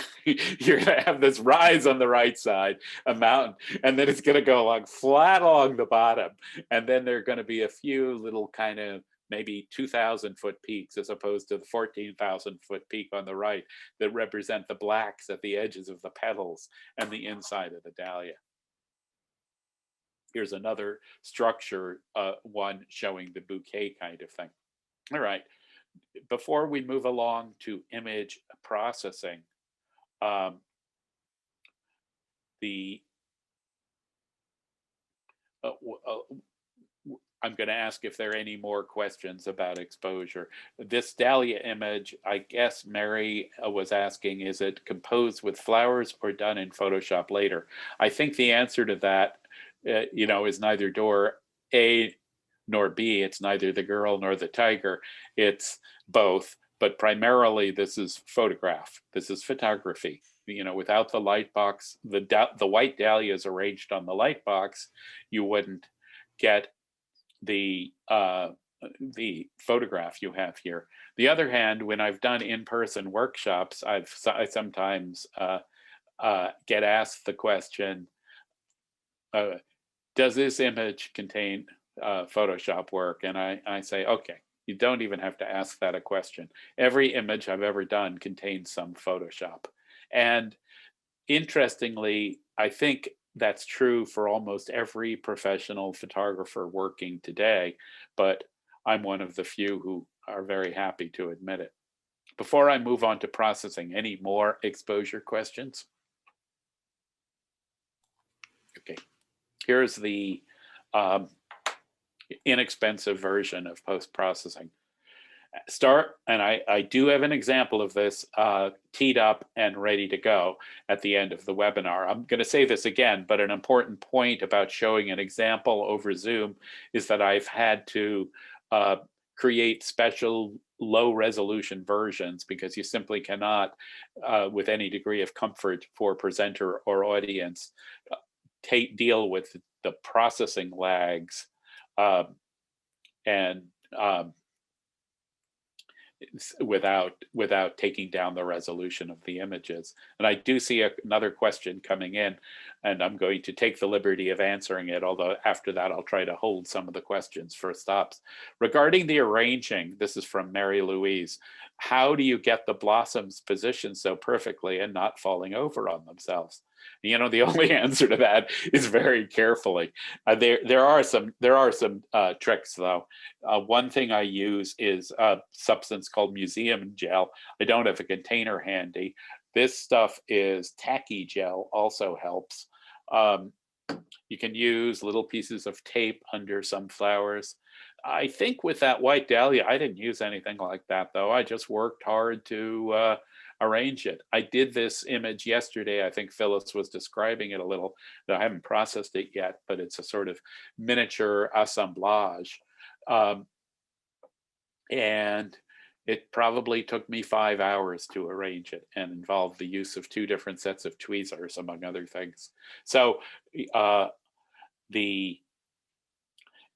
have this rise on the right side, a mountain, and then it's gonna go along flat along the bottom, and then there are going to be a few little kind of maybe 2,000-foot peaks as opposed to the 14,000-foot peak on the right that represent the blacks at the edges of the petals and the inside of the dahlia. Here's another structure, one showing the bouquet kind of thing. All right. Before we move along to image processing, I'm going to ask if there are any more questions about exposure. This dahlia image, I guess Mary was asking, is it composed with flowers or done in Photoshop later? I think the answer to that, is neither door A nor B. It's neither the girl nor the tiger. It's both, but primarily this is photograph. This is photography. without the light box, the white dahlias arranged on the light box, you wouldn't get the photograph you have here. The other hand, when I've done in-person workshops, I sometimes get asked the question, does this image contain Photoshop work? And I say, okay, you don't even have to ask that a question. Every image I've ever done contains some Photoshop. And interestingly, I think that's true for almost every professional photographer working today, but I'm one of the few who are very happy to admit it. Before I move on to processing, any more exposure questions? Okay, here's the inexpensive version of post-processing. And I do have an example of this teed up and ready to go at the end of the webinar. I'm going to say this again, but an important point about showing an example over Zoom is that I've had to create special low resolution versions because you simply cannot, with any degree of comfort for presenter or audience, deal with the processing lags and without taking down the resolution of the images. And I do see another question coming in, and I'm going to take the liberty of answering it, although after that I'll try to hold some of the questions for stops. Regarding the arranging, this is from Mary Louise, how do you get the blossoms positioned so perfectly and not falling over on themselves? The only answer to that is very carefully. There are some tricks though. One thing I use is a substance called museum gel. I don't have a container handy. This stuff is tacky gel, also helps. You can use little pieces of tape under some flowers. I think with that white dahlia, I didn't use anything like that though. I just worked hard to arrange it. I did this image yesterday. I think Phyllis was describing it a little. I haven't processed it yet, but it's a sort of miniature assemblage. And it probably took me 5 hours to arrange it and involved the use of 2 different sets of tweezers, among other things. So the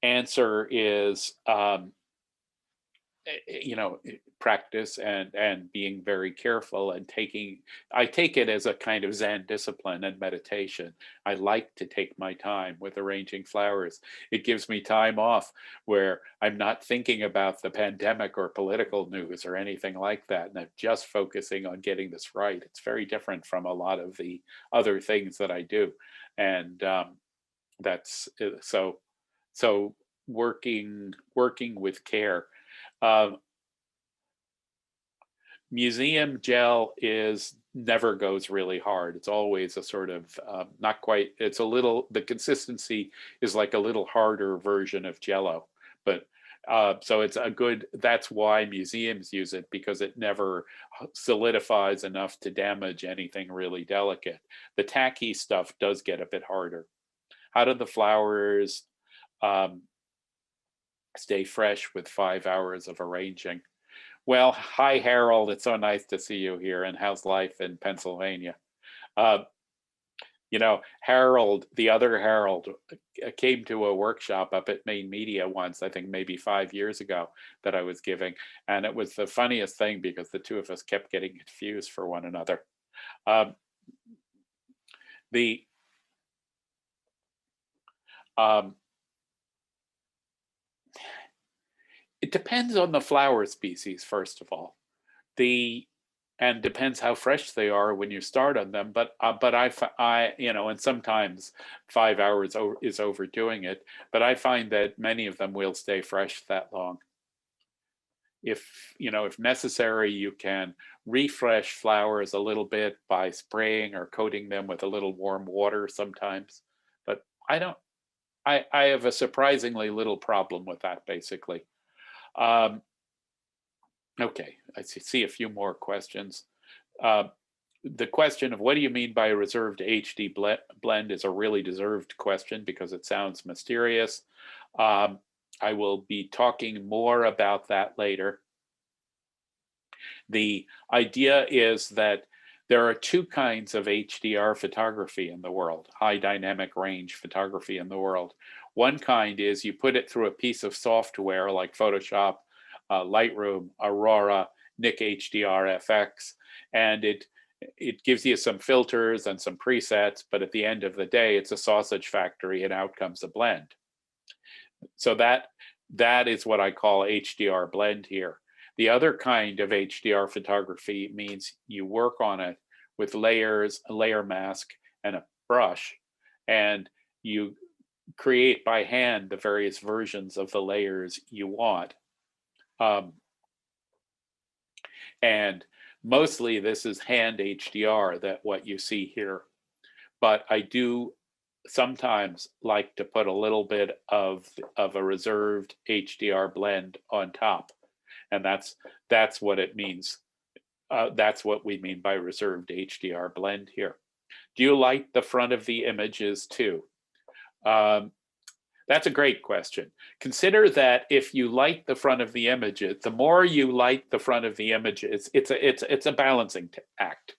answer is, practice and being very careful and I take it as a kind of Zen discipline and meditation. I like to take my time with arranging flowers. It gives me time off where I'm not thinking about the pandemic or political news or anything like that, and I'm just focusing on getting this right. It's very different from a lot of the other things that I do, and that's so working with care. Museum gel never goes really hard. It's always a sort of not quite, it's a little, the consistency is like a little harder version of Jello, but so it's that's why museums use it, because it never solidifies enough to damage anything really delicate. The tacky stuff does get a bit harder. How do the flowers stay fresh with 5 hours of arranging? Well, hi, Harold. It's so nice to see you here. And how's life in Pennsylvania? Harold, the other Harold, came to a workshop up at Maine Media once, I think maybe 5 years ago, that I was giving. And it was the funniest thing because the two of us kept getting confused for one another. It depends on the flower species, first of all, and depends how fresh they are when you start on them. But and sometimes 5 hours is overdoing it. But I find that many of them will stay fresh that long. If necessary, you can refresh flowers a little bit by spraying or coating them with a little warm water sometimes. But I have a surprisingly little problem with that, basically. Okay, I see a few more questions. The question of what do you mean by a reserved HD blend is a really deserved question because it sounds mysterious. I will be talking more about that later. The idea is that There are two kinds of HDR photography in the world, high dynamic range photography in the world. One kind is you put it through a piece of software like Photoshop, Lightroom, Aurora, Nik HDR FX, and it gives you some filters and some presets, but at the end of the day, it's a sausage factory and out comes a blend. So that is what I call HDR blend here. The other kind of HDR photography means you work on it with layers, a layer mask, and a brush, and you create by hand the various versions of the layers you want. And mostly this is hand HDR, that what you see here. But I do sometimes like to put a little bit of a reserved HDR blend on top. And that's what it means. That's what we mean by reserved HDR blend here. Do you light the front of the images too? That's a great question. Consider that if you light the front of the images, the more you light the front of the images, it's a balancing act.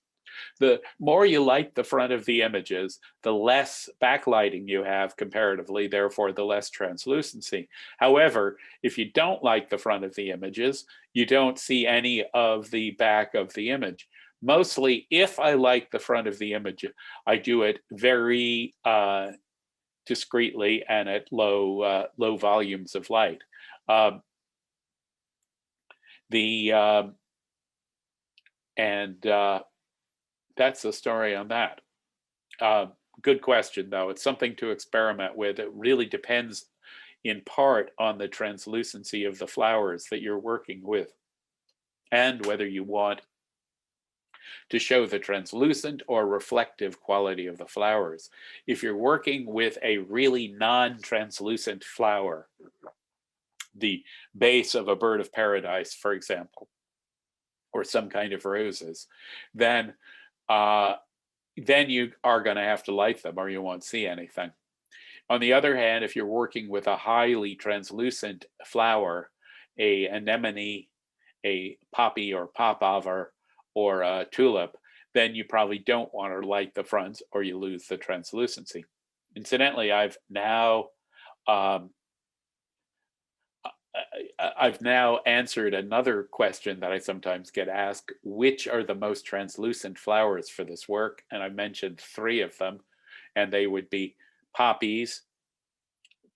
The more you light the front of the images, the less backlighting you have comparatively, therefore the less translucency. However, if you don't light the front of the images, you don't see any of the back of the image. Mostly, if I light the front of the image, I do it very discreetly and at low volumes of light. That's the story on that. Good question, though. It's something to experiment with. It really depends in part on the translucency of the flowers that you're working with and whether you want to show the translucent or reflective quality of the flowers. If you're working with a really non-translucent flower, the base of a bird of paradise, for example, or some kind of roses, then you are going to have to light them or you won't see anything. On the other hand, if you're working with a highly translucent flower, a anemone, a poppy or popover, or a tulip, then you probably don't want to light the fronts or you lose the translucency. Incidentally, I've now answered another question that I sometimes get asked: which are the most translucent flowers for this work? And I mentioned three of them, and they would be poppies,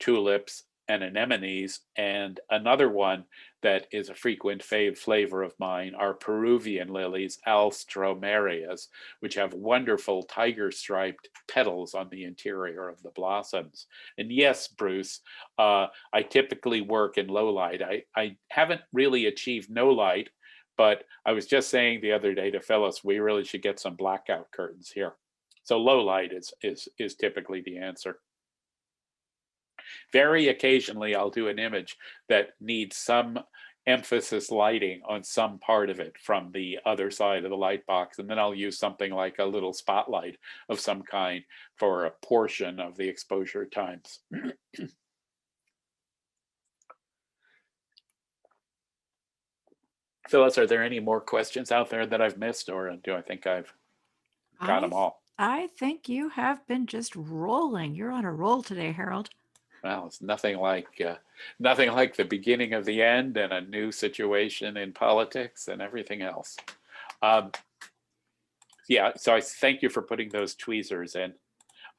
tulips, and anemones. And another one that is a frequent flavor of mine are Peruvian lilies, alstromerias, which have wonderful tiger-striped petals on the interior of the blossoms. And yes, Bruce, I typically work in low light. I haven't really achieved no light, but I was just saying the other day to Phyllis, we really should get some blackout curtains here. So low light is typically the answer. Very occasionally, I'll do an image that needs some emphasis lighting on some part of it from the other side of the light box, and then I'll use something like a little spotlight of some kind for a portion of the exposure times. Phyllis, are there any more questions out there that I've missed, or do I think I've got them all? I think you have been just rolling. You're on a roll today, Harold. Well, it's nothing like the beginning of the end and a new situation in politics and everything else. Yeah, so I thank you for putting those tweezers in.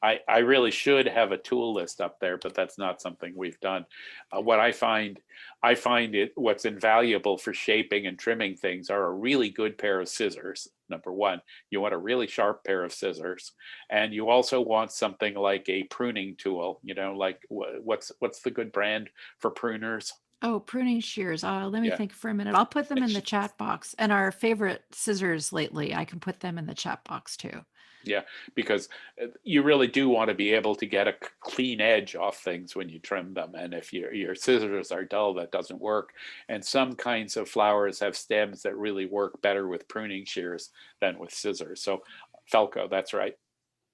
I really should have a tool list up there, but that's not something we've done. What I find what's invaluable for shaping and trimming things are a really good pair of scissors. Number one, you want a really sharp pair of scissors, and you also want something like a pruning tool. You know, like what's the good brand for pruners? Oh, pruning shears. Let me think for a minute. I'll put them in the chat box. And our favorite scissors lately, I can put them in the chat box too. Yeah, because you really do want to be able to get a clean edge off things when you trim them. And if your scissors are dull, that doesn't work. And some kinds of flowers have stems that really work better with pruning shears than with scissors. So Felco, that's right.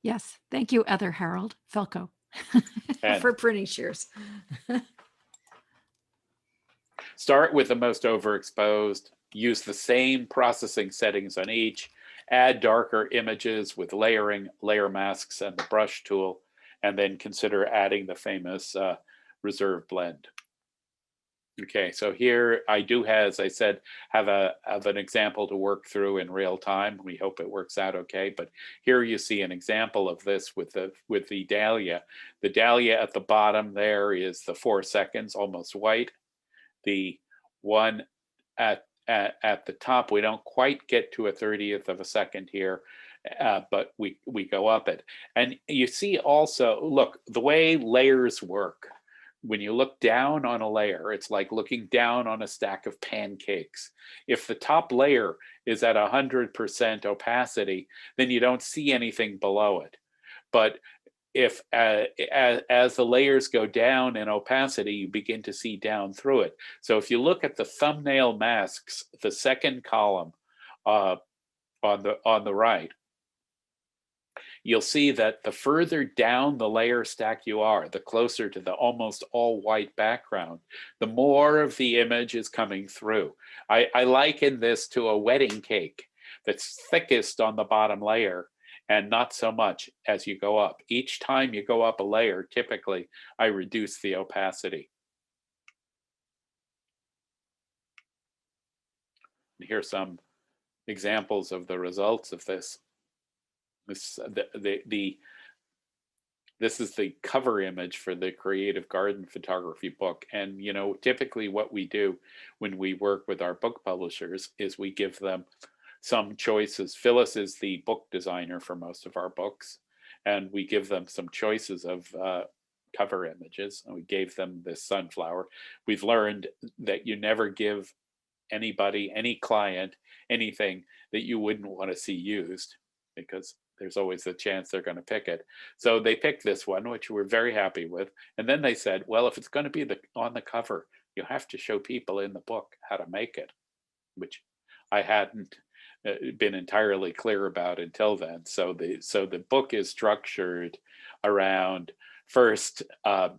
Yes. Thank you, Other Harold. Felco for pruning shears. Start with the most overexposed, use the same processing settings on each, add darker images with layering, layer masks, and the brush tool, and then consider adding the famous reserve blend. Okay, so here I do have, as I said, have an example to work through in real time. We hope it works out okay. But here you see an example of this with the dahlia. The dahlia at the bottom there is the 4 seconds, almost white. The one at the top, we don't quite get to a 30th of a second here, but we go up it. And you see also, look, the way layers work. When you look down on a layer, it's like looking down on a stack of pancakes. If the top layer is at 100% opacity, then you don't see anything below it. But if as the layers go down in opacity, you begin to see down through it. So if you look at the thumbnail masks, the second column on the right, you'll see that the further down the layer stack you are, the closer to the almost all white background, the more of the image is coming through. I liken this to a wedding cake that's thickest on the bottom layer and not so much as you go up. Each time you go up a layer, typically, I reduce the opacity. And here's some examples of the results of this. This is the cover image for the Creative Garden Photography book. And, you know, typically what we do when we work with our book publishers is we give them some choices. Phyllis is the book designer for most of our books, and we give them some choices of cover images. And we gave them this sunflower. We've learned that you never give anybody, any client, anything that you wouldn't want to see used, because there's always the chance they're going to pick it. So they picked this one, which we're very happy with. And then they said, well, if it's going to be on the cover, you have to show people in the book how to make it, which I hadn't been entirely clear about until then. So the book is structured around, first, the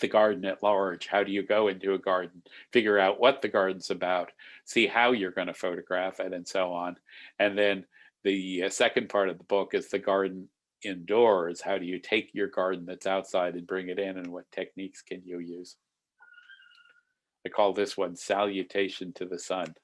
garden at large. How do you go into a garden, figure out what the garden's about, see how you're going to photograph it, and so on. And then the second part of the book is the garden indoors. How do you take your garden that's outside and bring it in, and what techniques can you use? I call this one Salutation to the Sun.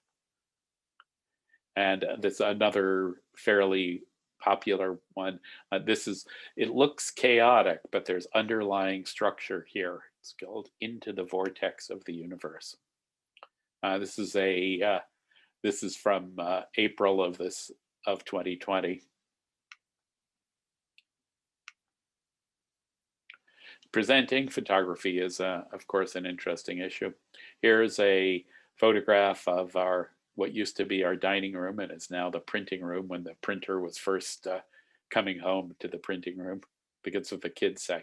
And this another fairly popular one. It looks chaotic, but there's underlying structure here. It's called Into the Vortex of the Universe. This is from April of 2020. Presenting photography is, of course, an interesting issue. Here's a photograph of what used to be our dining room, and is now the printing room, when the printer was first coming home to the printing room, because of the kids say.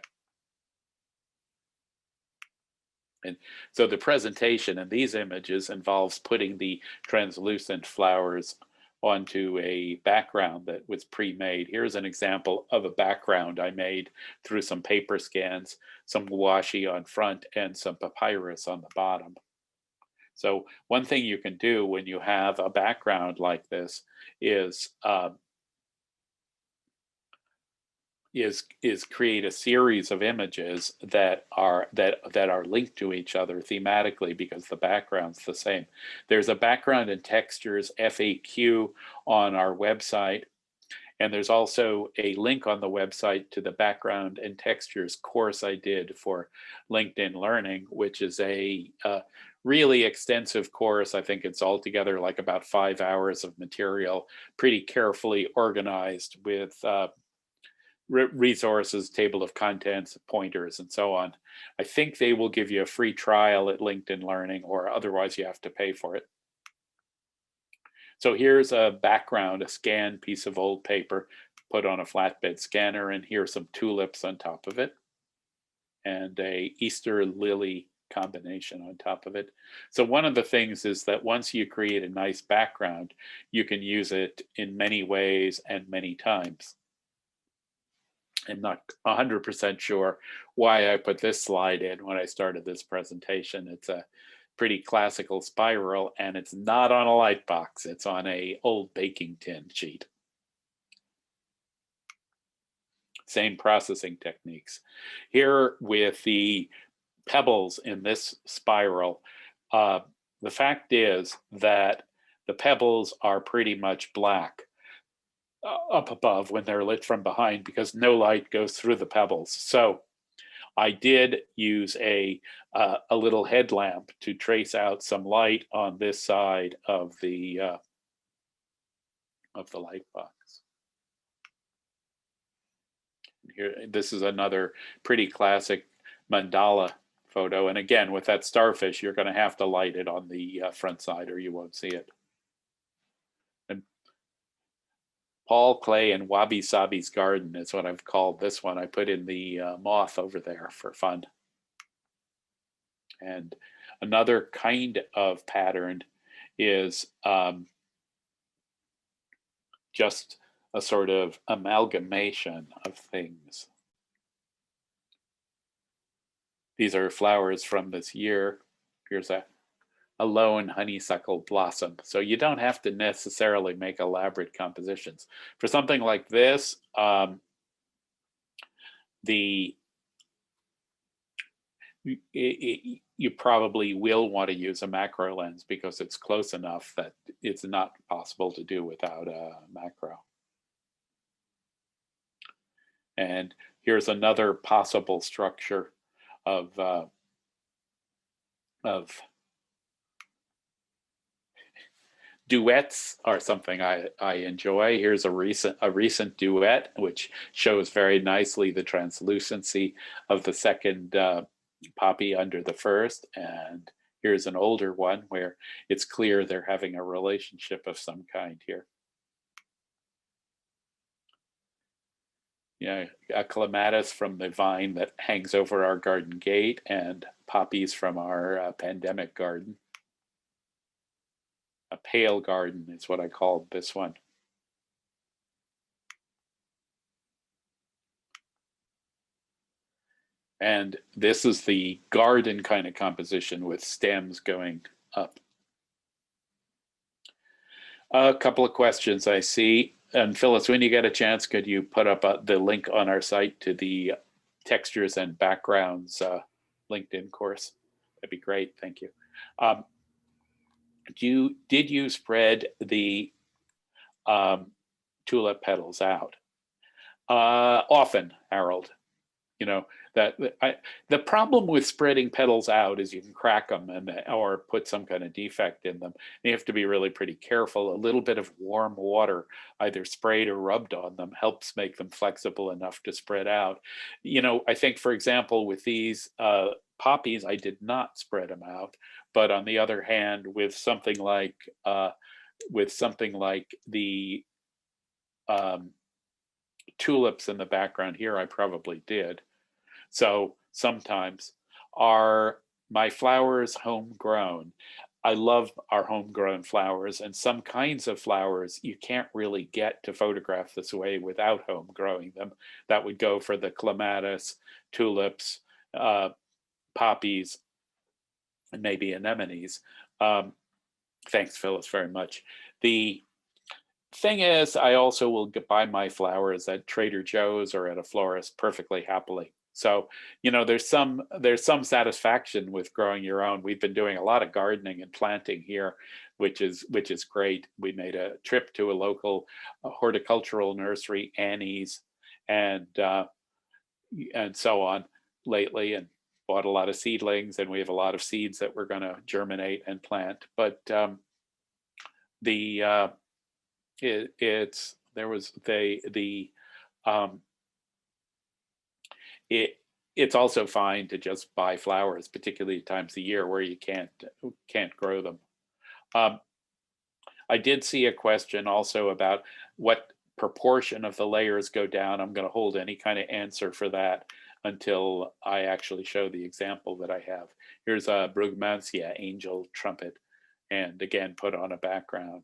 And so the presentation in these images involves putting the translucent flowers onto a background that was pre-made. Here's an example of a background I made through some paper scans, some washi on front and some papyrus on the bottom. So one thing you can do when you have a background like this is create a series of images that are linked to each other thematically, because the background's the same. There's a background and textures FAQ on our website, and there's also a link on the website to the background and textures course I did for LinkedIn Learning, which is a really extensive course. I think it's altogether like about 5 hours of material, pretty carefully organized with resources, table of contents, pointers, and so on. I think they will give you a free trial at LinkedIn Learning, or otherwise you have to pay for it. So here's a background, a scanned piece of old paper put on a flatbed scanner, and here's some tulips on top of it, and a Easter lily combination on top of it. So one of the things is that once you create a nice background, you can use it in many ways and many times. I'm not 100% sure why I put this slide in when I started this presentation. It's a pretty classical spiral, and it's not on a light box. It's on a old baking tin sheet. Same processing techniques. Here with the pebbles in this spiral, the fact is that the pebbles are pretty much black up above when they're lit from behind because no light goes through the pebbles. So I did use a little headlamp to trace out some light on this side of the light box. Here, this is another pretty classic mandala photo. And again, with that starfish, you're going to have to light it on the front side or you won't see it. And Paul Clay and Wabi Sabi's Garden is what I've called this one. I put in the moth over there for fun. And another kind of pattern is just a sort of amalgamation of things. These are flowers from this year. Here's a lone honeysuckle blossom. So you don't have to necessarily make elaborate compositions. For something like this, you probably will want to use a macro lens because it's close enough that it's not possible to do without a macro. And here's another possible structure of duets are something I enjoy. Here's a recent duet which shows very nicely the translucency of the second poppy under the first, and here's an older one where it's clear they're having a relationship of some kind here. Yeah, a clematis from the vine that hangs over our garden gate, and poppies from our pandemic garden. A pale garden is what I called this one. And this is the garden kind of composition with stems going up. A couple of questions I see. And Phyllis, when you get a chance, could you put up the link on our site to the textures and backgrounds LinkedIn course? That'd be great. Thank you. Did you spread the tulip petals out? Often, Harold. You know, the problem with spreading petals out is you can crack them or put some kind of defect in them. You have to be really pretty careful. A little bit of warm water, either sprayed or rubbed on them, helps make them flexible enough to spread out. You know, I think, for example, with these poppies, I did not spread them out. But on the other hand, with something like the tulips in the background here, I probably did. So sometimes, are my flowers homegrown? I love our homegrown flowers, and some kinds of flowers you can't really get to photograph this way without home growing them. That would go for the clematis, tulips, poppies, and maybe anemones. Thanks, Phyllis, very much. The thing is, I also will buy my flowers at Trader Joe's or at a florist perfectly happily. So, you know, there's some satisfaction with growing your own. We've been doing a lot of gardening and planting here, which is great. We made a trip to a local horticultural nursery, Annie's, and so on lately, and bought a lot of seedlings, and we have a lot of seeds that we're going to germinate and plant. But it's also fine to just buy flowers, particularly times of year where you can't grow them. I did see a question also about what proportion of the layers go down. I'm going to hold any kind of answer for that until I actually show the example that I have. Here's a Brugmansia angel trumpet, and again put on a background.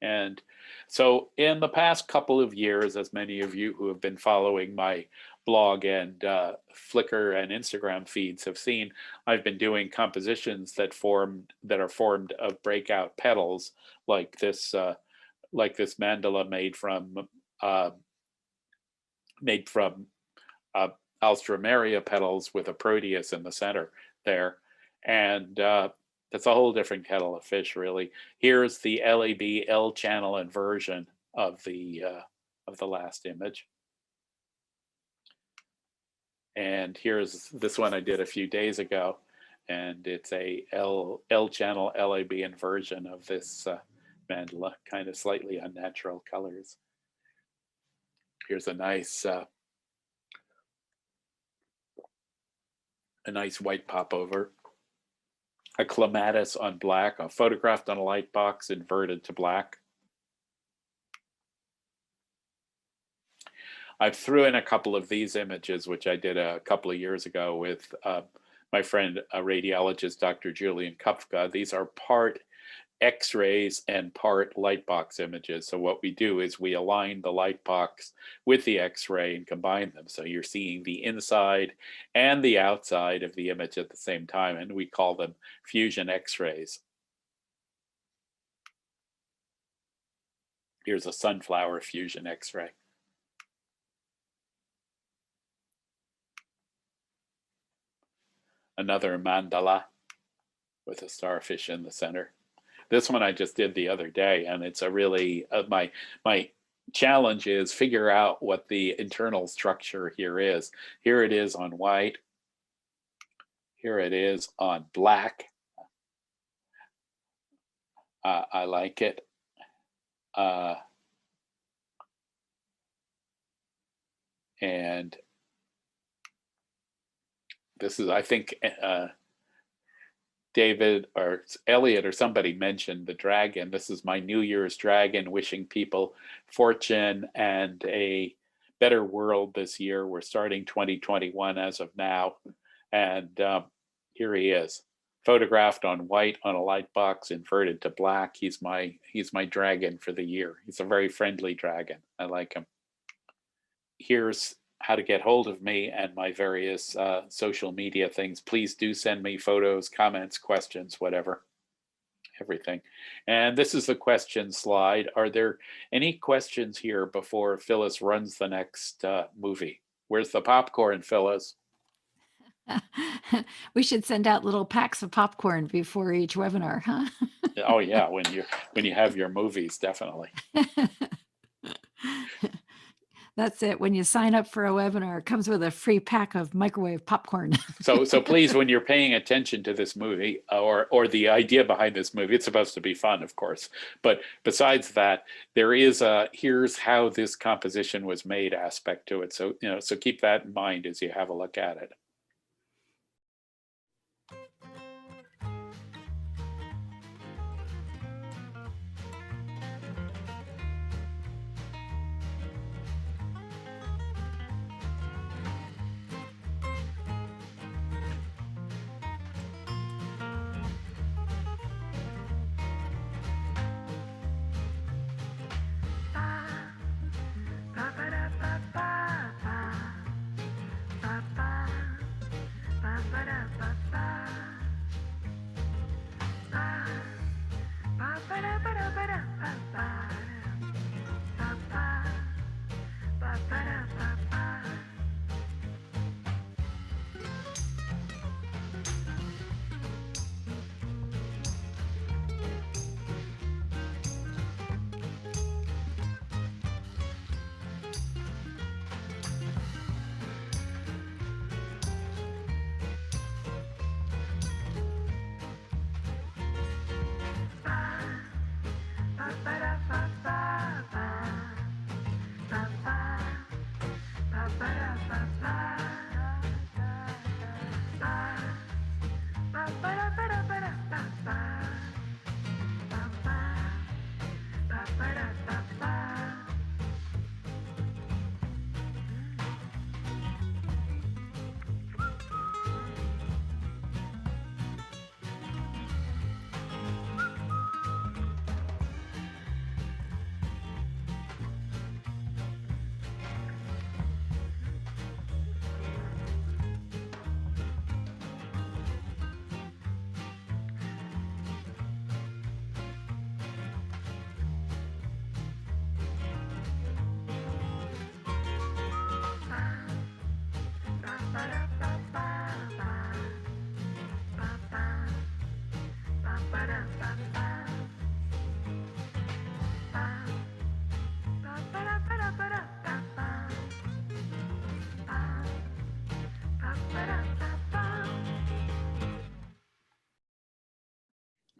And so in the past couple of years, as many of you who have been following my blog and Flickr and Instagram feeds have seen, I've been doing compositions that are formed of breakout petals, like this mandala uh, made from Alstroemeria petals with a proteus in the center there, and that's a whole different kettle of fish, really. Here's the LAB L channel inversion of the last image. And here's this one I did a few days ago, and it's a L channel LAB inversion of this mandala, kind of slightly unnatural colors. Here's a nice white popover, a clematis on black, photographed on a light box, inverted to black. I threw in a couple of these images, which I did a couple of years ago with my friend, radiologist, Dr. Julian Kupfka. These are part X-rays and part light box images. So what we do is we align the light box with the X-ray and combine them. So you're seeing the inside and the outside of the image at the same time, and we call them fusion X-rays. Here's a sunflower fusion X-ray. Another mandala with a starfish in the center. This one I just did the other day, and it's a really, my challenge is figure out what the internal structure here is. Here it is on white. Here it is on black. I like it. And this is, I think, David or Elliot or somebody mentioned the dragon. This is my New Year's dragon, wishing people fortune and a better world this year. We're starting 2021 as of now. And here he is, photographed on white on a light box, inverted to black. He's my dragon for the year. He's a very friendly dragon. I like him. Here's how to get hold of me and my various social media things. Please do send me photos, comments, questions, whatever, everything. And this is the question slide. Are there any questions here before Phyllis runs the next movie? Where's the popcorn, Phyllis? We should send out little packs of popcorn before each webinar, huh? Oh yeah, when you have your movies, definitely. That's it. When you sign up for a webinar, it comes with a free pack of microwave popcorn. So please, when you're paying attention to this movie or the idea behind this movie, it's supposed to be fun, of course. But besides that, there is a here's how this composition was made aspect to it. So so keep that in mind as you have a look at it.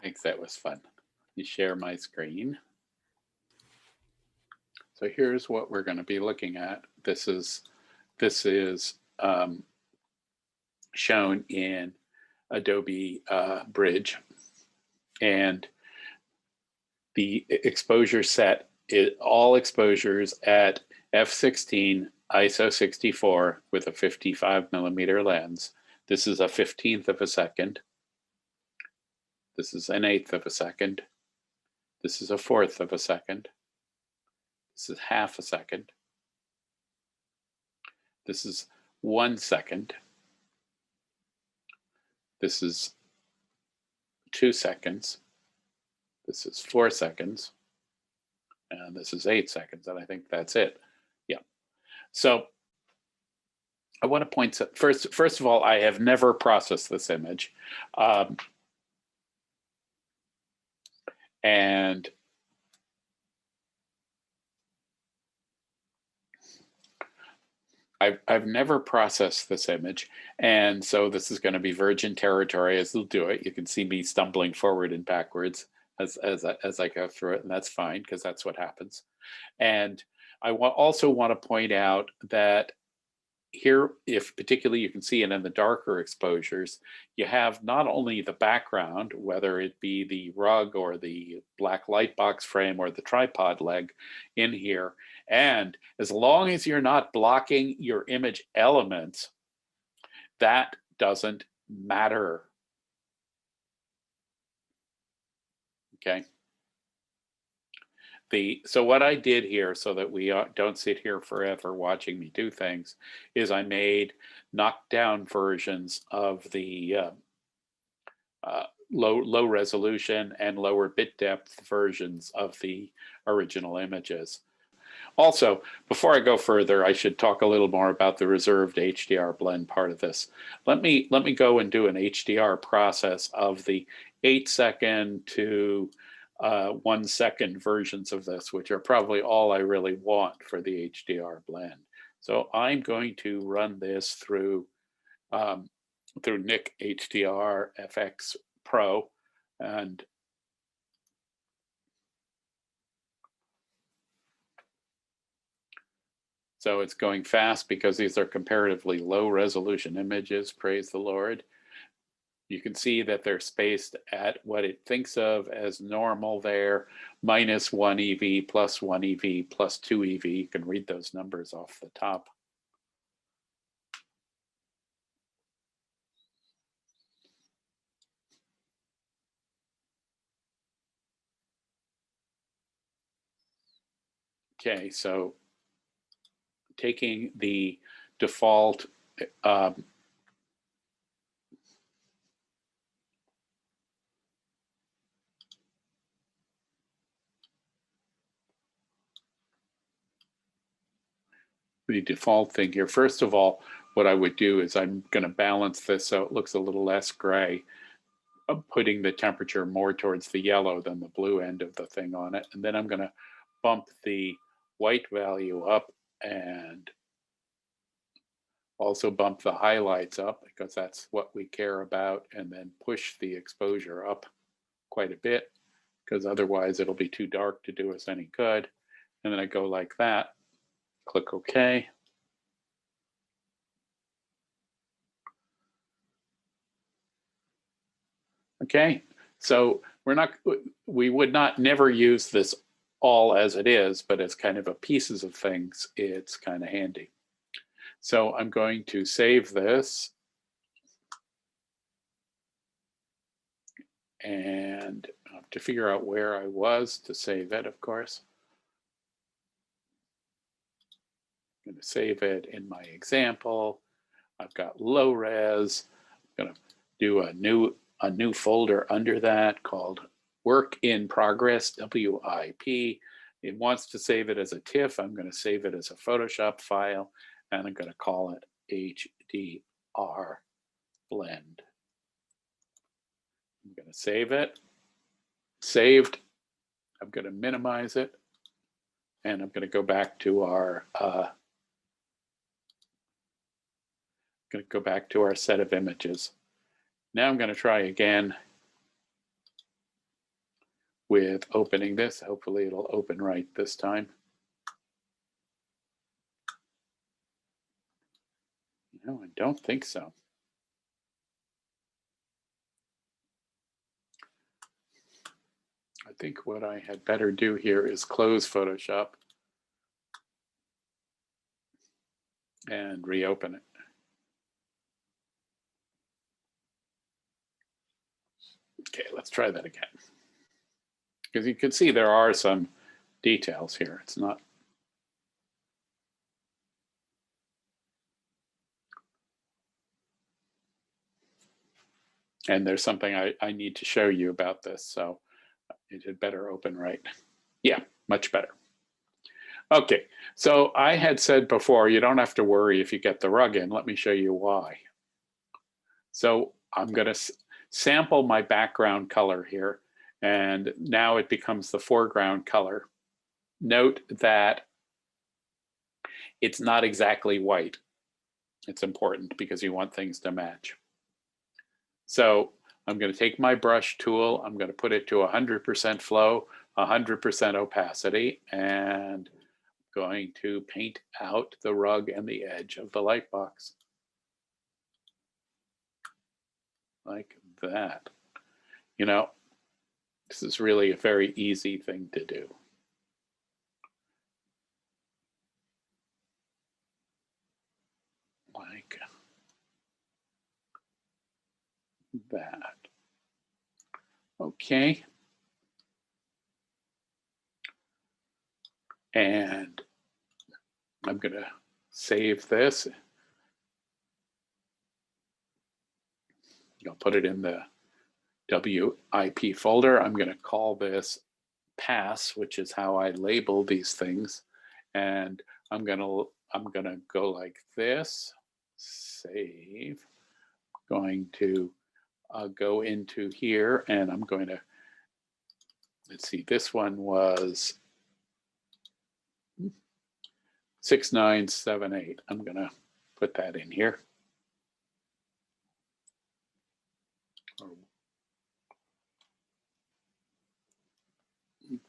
Thanks, that was fun. You share my screen. So here's what we're going to be looking at. This is shown in Adobe Bridge, and the exposure set is all exposures at f16 ISO 64 with a 55mm lens. This is a 15th of a second. This is an 1/8 of a second. This is a 1/4 of a second. This is 1/2 a second. This is 1 second. This is 2 seconds. This is 4 seconds. And this is 8 seconds. And I think that's it. Yeah. So I want to point out, first of all, I have never processed this image. And I've never processed this image, and so this is going to be virgin territory as we'll do it. You can see me stumbling forward and backwards as I go through it, and that's fine because that's what happens. And I also want to point out that here, if particularly you can see it in the darker exposures, you have not only the background, whether it be the rug or the black light box frame or the tripod leg in here, and as long as you're not blocking your image elements, that doesn't matter. Okay. So what I did here, so that we don't sit here forever watching me do things, is I made knockdown versions of the low resolution and lower bit depth versions of the original images. Also, before I go further, I should talk a little more about the reserved HDR blend part of this. Let me go and do an HDR process of the 8-second to 1-second versions of this, which are probably all I really want for the HDR blend. So I'm going to run this through Nik HDR FX Pro, and so it's going fast because these are comparatively low resolution images, praise the Lord. You can see that they're spaced at what it thinks of as normal there, -1 EV, +1 EV, +2 EV. You can read those numbers off the top. Okay, so taking the default thing here. First of all, what I would do is I'm going to balance this so it looks a little less gray. I'm putting the temperature more towards the yellow than the blue end of the thing on it. And then I'm going to bump the white value up and also bump the highlights up because that's what we care about, and then push the exposure up quite a bit because otherwise it'll be too dark to do us any good. And then I go like that, click OK. Okay, so we would not never use this all as it is, but as kind of a pieces of things, it's kind of handy. So I'm going to save this, and I have to figure out where I was to save it, of course. I'm going to save it in my example. I've got low res. I'm going to do a new folder under that called Work in Progress, WIP. It wants to save it as a TIFF. I'm going to save it as a Photoshop file, and I'm going to call it HDR blend. I'm going to save it. Saved. I'm going to minimize it, and I'm going to go back to our set of images. Now I'm going to try again. with opening this. Hopefully it'll open right this time. No, I don't think so. I think what I had better do here is close Photoshop and reopen it. Okay, let's try that again. Because you can see there are some details here. It's not. And there's something I need to show you about this, so it had better open right. Yeah, much better. Okay, so I had said before, you don't have to worry if you get the rug in. Let me show you why. So I'm going to sample my background color here, and now it becomes the foreground color. Note that it's not exactly white. It's important because you want things to match. So I'm going to take my brush tool, I'm going to put it to 100% flow, 100% opacity, and going to paint out the rug and the edge of the light box. Like that. You know, this is really a very easy thing to do. Like that. Okay. And I'm going to save this. I'll put it in the WIP folder. I'm going to call this pass, which is how I label these things. And I'm going to go like this, save, going to go into here, and I'm going to, let's see, this one was 6978. I'm going to put that in here.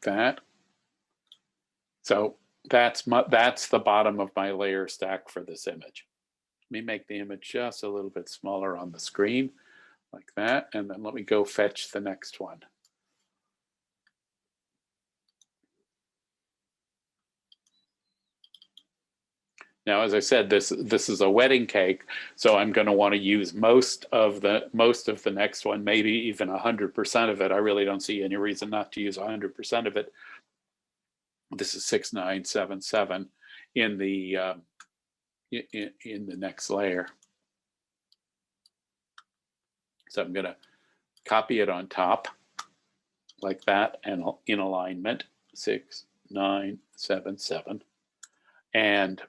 That. So that's the bottom of my layer stack for this image. Let me make the image just a little bit smaller on the screen, like that, and then let me go fetch the next one. Now, as I said, this is a wedding cake, so I'm going to want to use most of the next one, maybe even 100% of it. I really don't see any reason not to use 100% of it. This is 6977 in the next layer. So I'm going to copy it on top like that, and in alignment 6977, and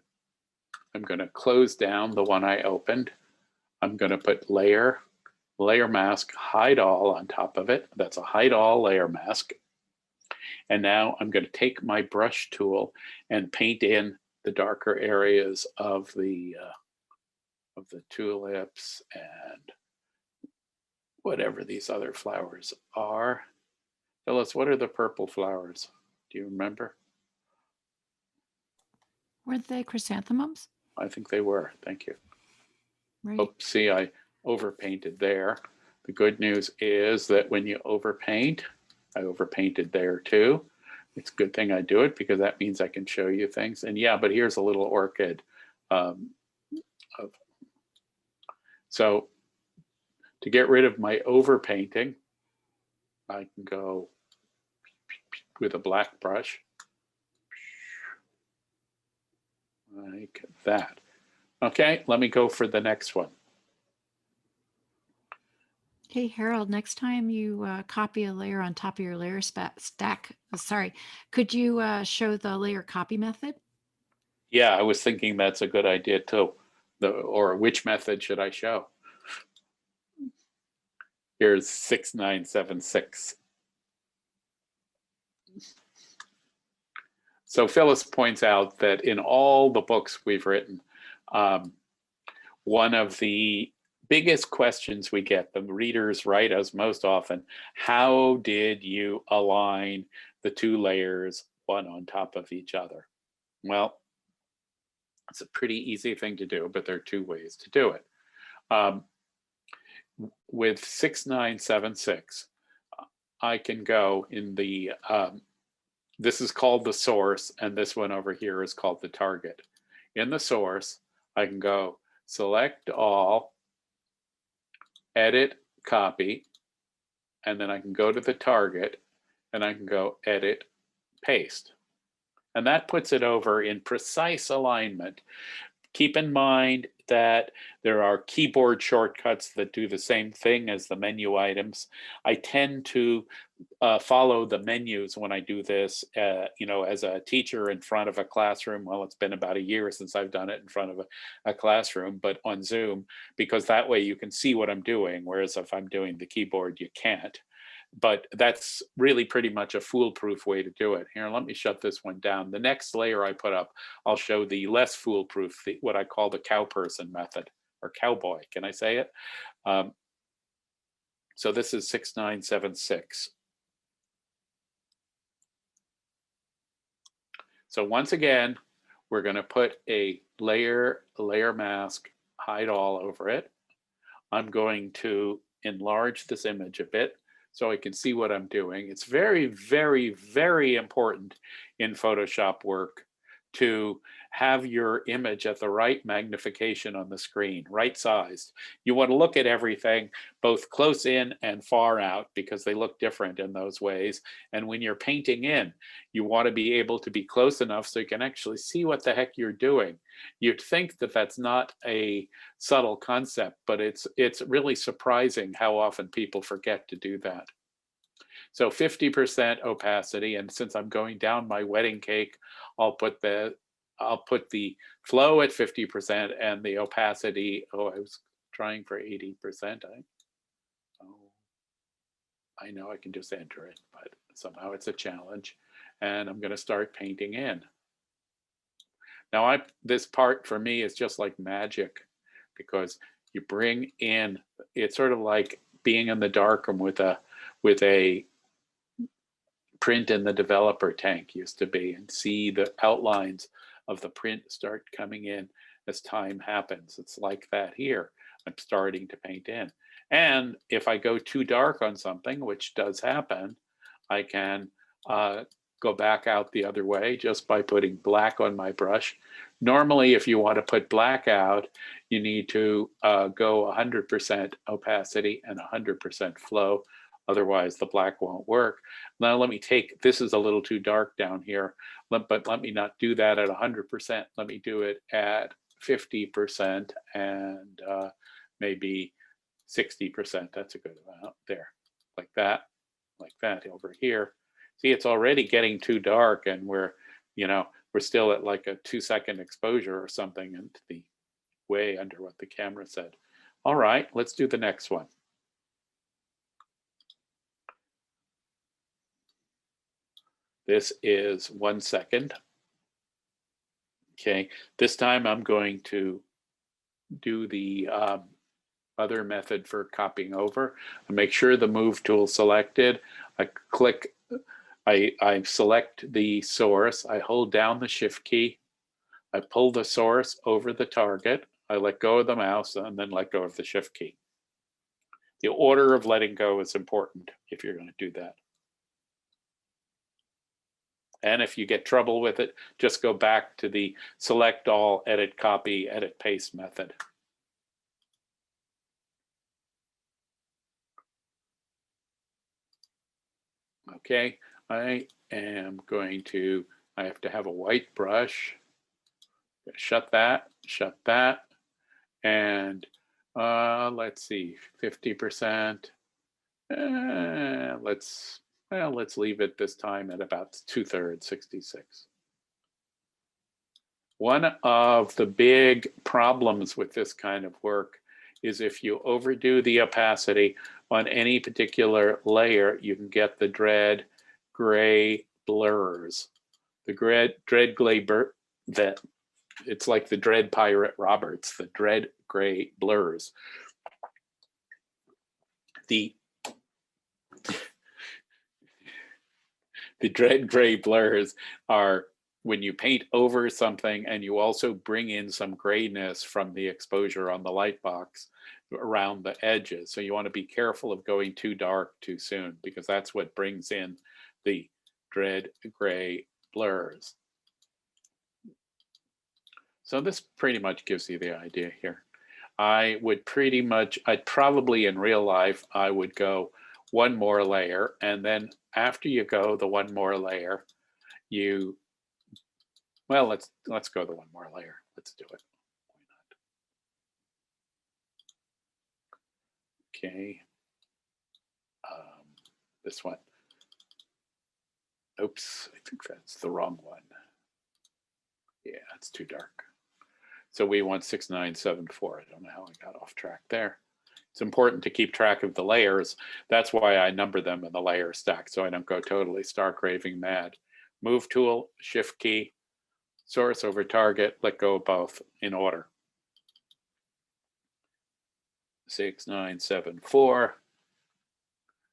I'm going to close down the one I opened. I'm going to put layer mask, hide all on top of it. That's a hide all layer mask. And now I'm going to take my brush tool and paint in the darker areas of the tulips and whatever these other flowers are. Phyllis, what are the purple flowers? Do you remember? Were they chrysanthemums? I think they were. Thank you. Right. Oh, see, I overpainted there. The good news is that when you overpaint, I overpainted there too. It's a good thing I do it because that means I can show you things. And yeah, but here's a little orchid. So to get rid of my overpainting, I can go with a black brush like that. Okay, let me go for the next one. Hey, Harold, next time you copy a layer on top of your layer stack, could you show the layer copy method? Yeah, I was thinking that's a good idea too. Or which method should I show? Here's 6976. So Phyllis points out that in all the books we've written, one of the biggest questions we get, the readers write us most often, how did you align the two layers one on top of each other? Well, it's a pretty easy thing to do, but there are two ways to do it. With 6976, I can go in the, this is called the source, and this one over here is called the target. In the source, I can go select all, edit, copy, and then I can go to the target and I can go edit, paste. And that puts it over in precise alignment. Keep in mind that there are keyboard shortcuts that do the same thing as the menu items. I tend to follow the menus when I do this, you know, as a teacher in front of a classroom. Well, it's been about a year since I've done it in front of a classroom, but on Zoom, because that way you can see what I'm doing, whereas if I'm doing the keyboard, you can't. But that's really pretty much a foolproof way to do it. Here, let me shut this one down. The next layer I put up, I'll show the less foolproof, what I call the cow person method, or cowboy, can I say it? So this is 6976. So once again, we're going to put a layer mask, hide all over it. I'm going to enlarge this image a bit so I can see what I'm doing. It's very, very, very important in Photoshop work to have your image at the right magnification on the screen, right sized. You want to look at everything both close in and far out because they look different in those ways. And when you're painting in, you want to be able to be close enough so you can actually see what the heck you're doing. You'd think that that's not a subtle concept, but it's really surprising how often people forget to do that. So 50% opacity, and since I'm going down my wedding cake, I'll put the flow at 50% and the opacity. Oh, I was trying for 80%. I know I can just enter it, but somehow it's a challenge. And I'm going to start painting in. Now, this part for me is just like magic because you bring in, it's sort of like being in the darkroom with a print in the developer tank used to be, and see the outlines of the print start coming in as time happens. It's like that here. I'm starting to paint in. And if I go too dark on something, which does happen, I can go back out the other way just by putting black on my brush. Normally, if you want to put black out, you need to go 100% opacity and 100% flow. Otherwise, the black won't work. Now let me take, this is a little too dark down here, but let me not do that at 100%. Let me do it at 50% and maybe 60%. That's a good amount there, like that over here. See, it's already getting too dark and we're still at like a 2-second exposure or something into the way under what the camera said. All right, let's do the next one. This is 1 second. Okay, this time I'm going to do the other method for copying over. I make sure the move tool selected. I select the source. I hold down the shift key. I pull the source over the target. I let go of the mouse and then let go of the shift key. The order of letting go is important if you're going to do that. And if you get trouble with it, just go back to the select all, edit copy, edit paste method. Okay, I have to have a white brush. Shut that, and let's see, 50%. Let's leave it this time at about 2/3, 66. One of the big problems with this kind of work is if you overdo the opacity on any particular layer, you can get the dread gray blurs. The dread gray blur, it's like the Dread Pirate Roberts, the dread gray blurs. The dread gray blurs are when you paint over something and you also bring in some grayness from the exposure on the light box around the edges. So you want to be careful of going too dark too soon, because that's what brings in the dread gray blurs. So this pretty much gives you the idea here. I'd probably in real life, I would go one more layer, and then after you go the one more layer, well, let's go the one more layer. Let's do it. Why not? Okay. This one. Oops, I think that's the wrong one. Yeah, it's too dark. So we want 6974. I don't know how I got off track there. It's important to keep track of the layers. That's why I number them in the layer stack, so I don't go totally stark raving mad. Move tool, shift key, source over target, let go of both in order. 6974.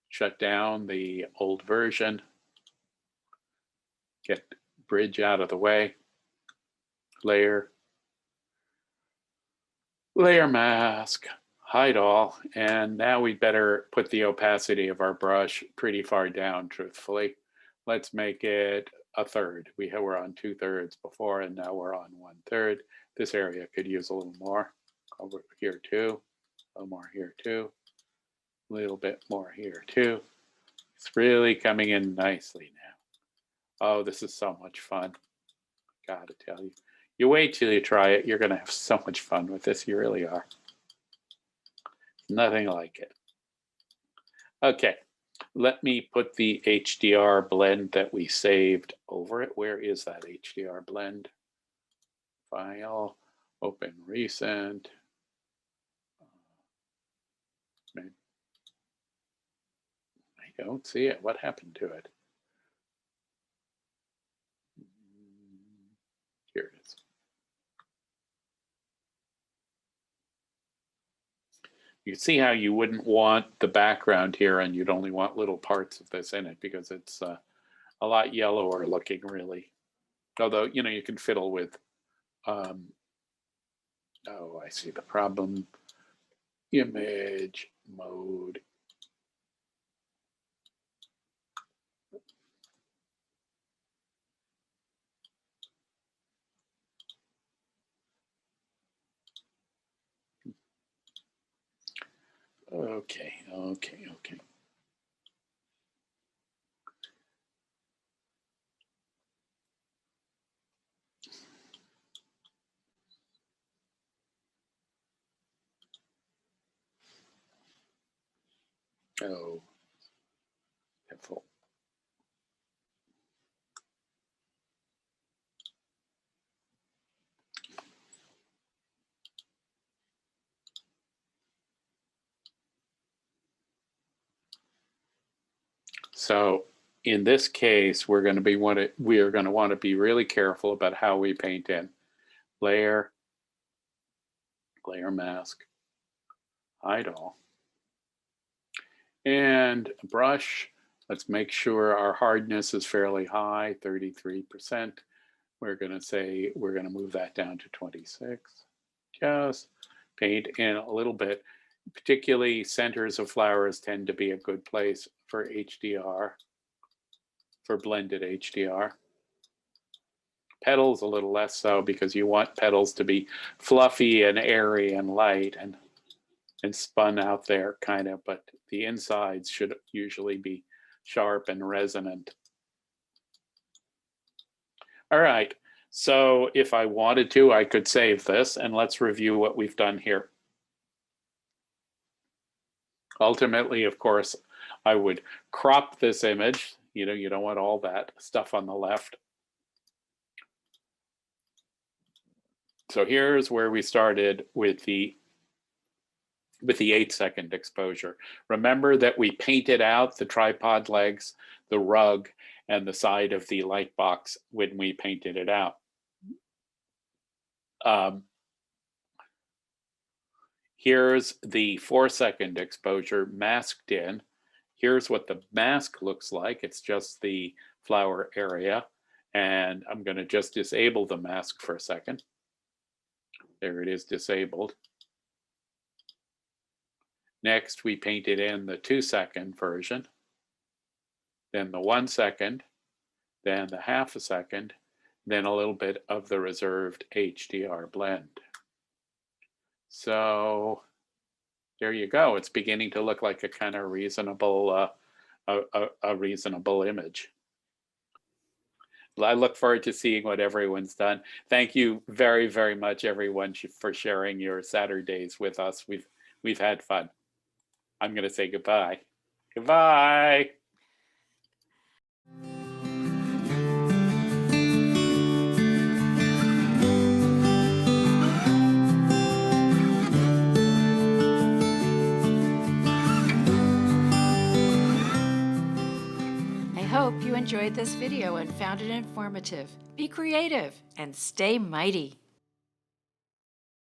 Shut down the old version. Get bridge out of the way. Layer mask, hide all, and now we better put the opacity of our brush pretty far down, truthfully. Let's make it a third. We were on 2/3 before, and now we're on 1/3. This area could use a little more. Over here too, a little more here too, a little bit more here too. It's really coming in nicely now. Oh, this is so much fun. Gotta tell you. You wait till you try it. You're gonna have so much fun with this. You really are. Nothing like it. Okay, let me put the HDR blend that we saved over it. Where is that HDR blend? File, open recent. I don't see it. What happened to it? Here it is. You see how you wouldn't want the background here, and you'd only want little parts of this in it because it's a lot yellower looking, really. Although, you know, you can fiddle with, oh, I see the problem. Image mode. Okay. Oh, careful. So in this case, we are going to want to be really careful about how we paint in. Layer mask, hide all. And brush, let's make sure our hardness is fairly high, 33%. We're going to say we're going to move that down to 26. Just paint in a little bit. Particularly centers of flowers tend to be a good place for HDR, for blended HDR. Petals a little less so, because you want petals to be fluffy and airy and light and spun out there kind of, but the insides should usually be sharp and resonant. All right, so if I wanted to, I could save this, and let's review what we've done here. Ultimately, of course, I would crop this image. You know, you don't want all that stuff on the left. So here's where we started with the 8-second exposure. Remember that we painted out the tripod legs, the rug, and the side of the light box when we painted it out. Here's the 4-second exposure masked in. Here's what the mask looks like. It's just the flower area. And I'm going to just disable the mask for a second. There it is, disabled. Next, we painted in the 2-second version, then the 1 second, then the half a second, then a little bit of the reserved HDR blend. So there you go. It's beginning to look like a kind of reasonable, a reasonable image. I look forward to seeing what everyone's done. Thank you very, very much, everyone, for sharing your Saturdays with us. We've had fun. I'm going to say goodbye. Goodbye. I hope you enjoyed this video and found it informative. Be creative and stay mighty.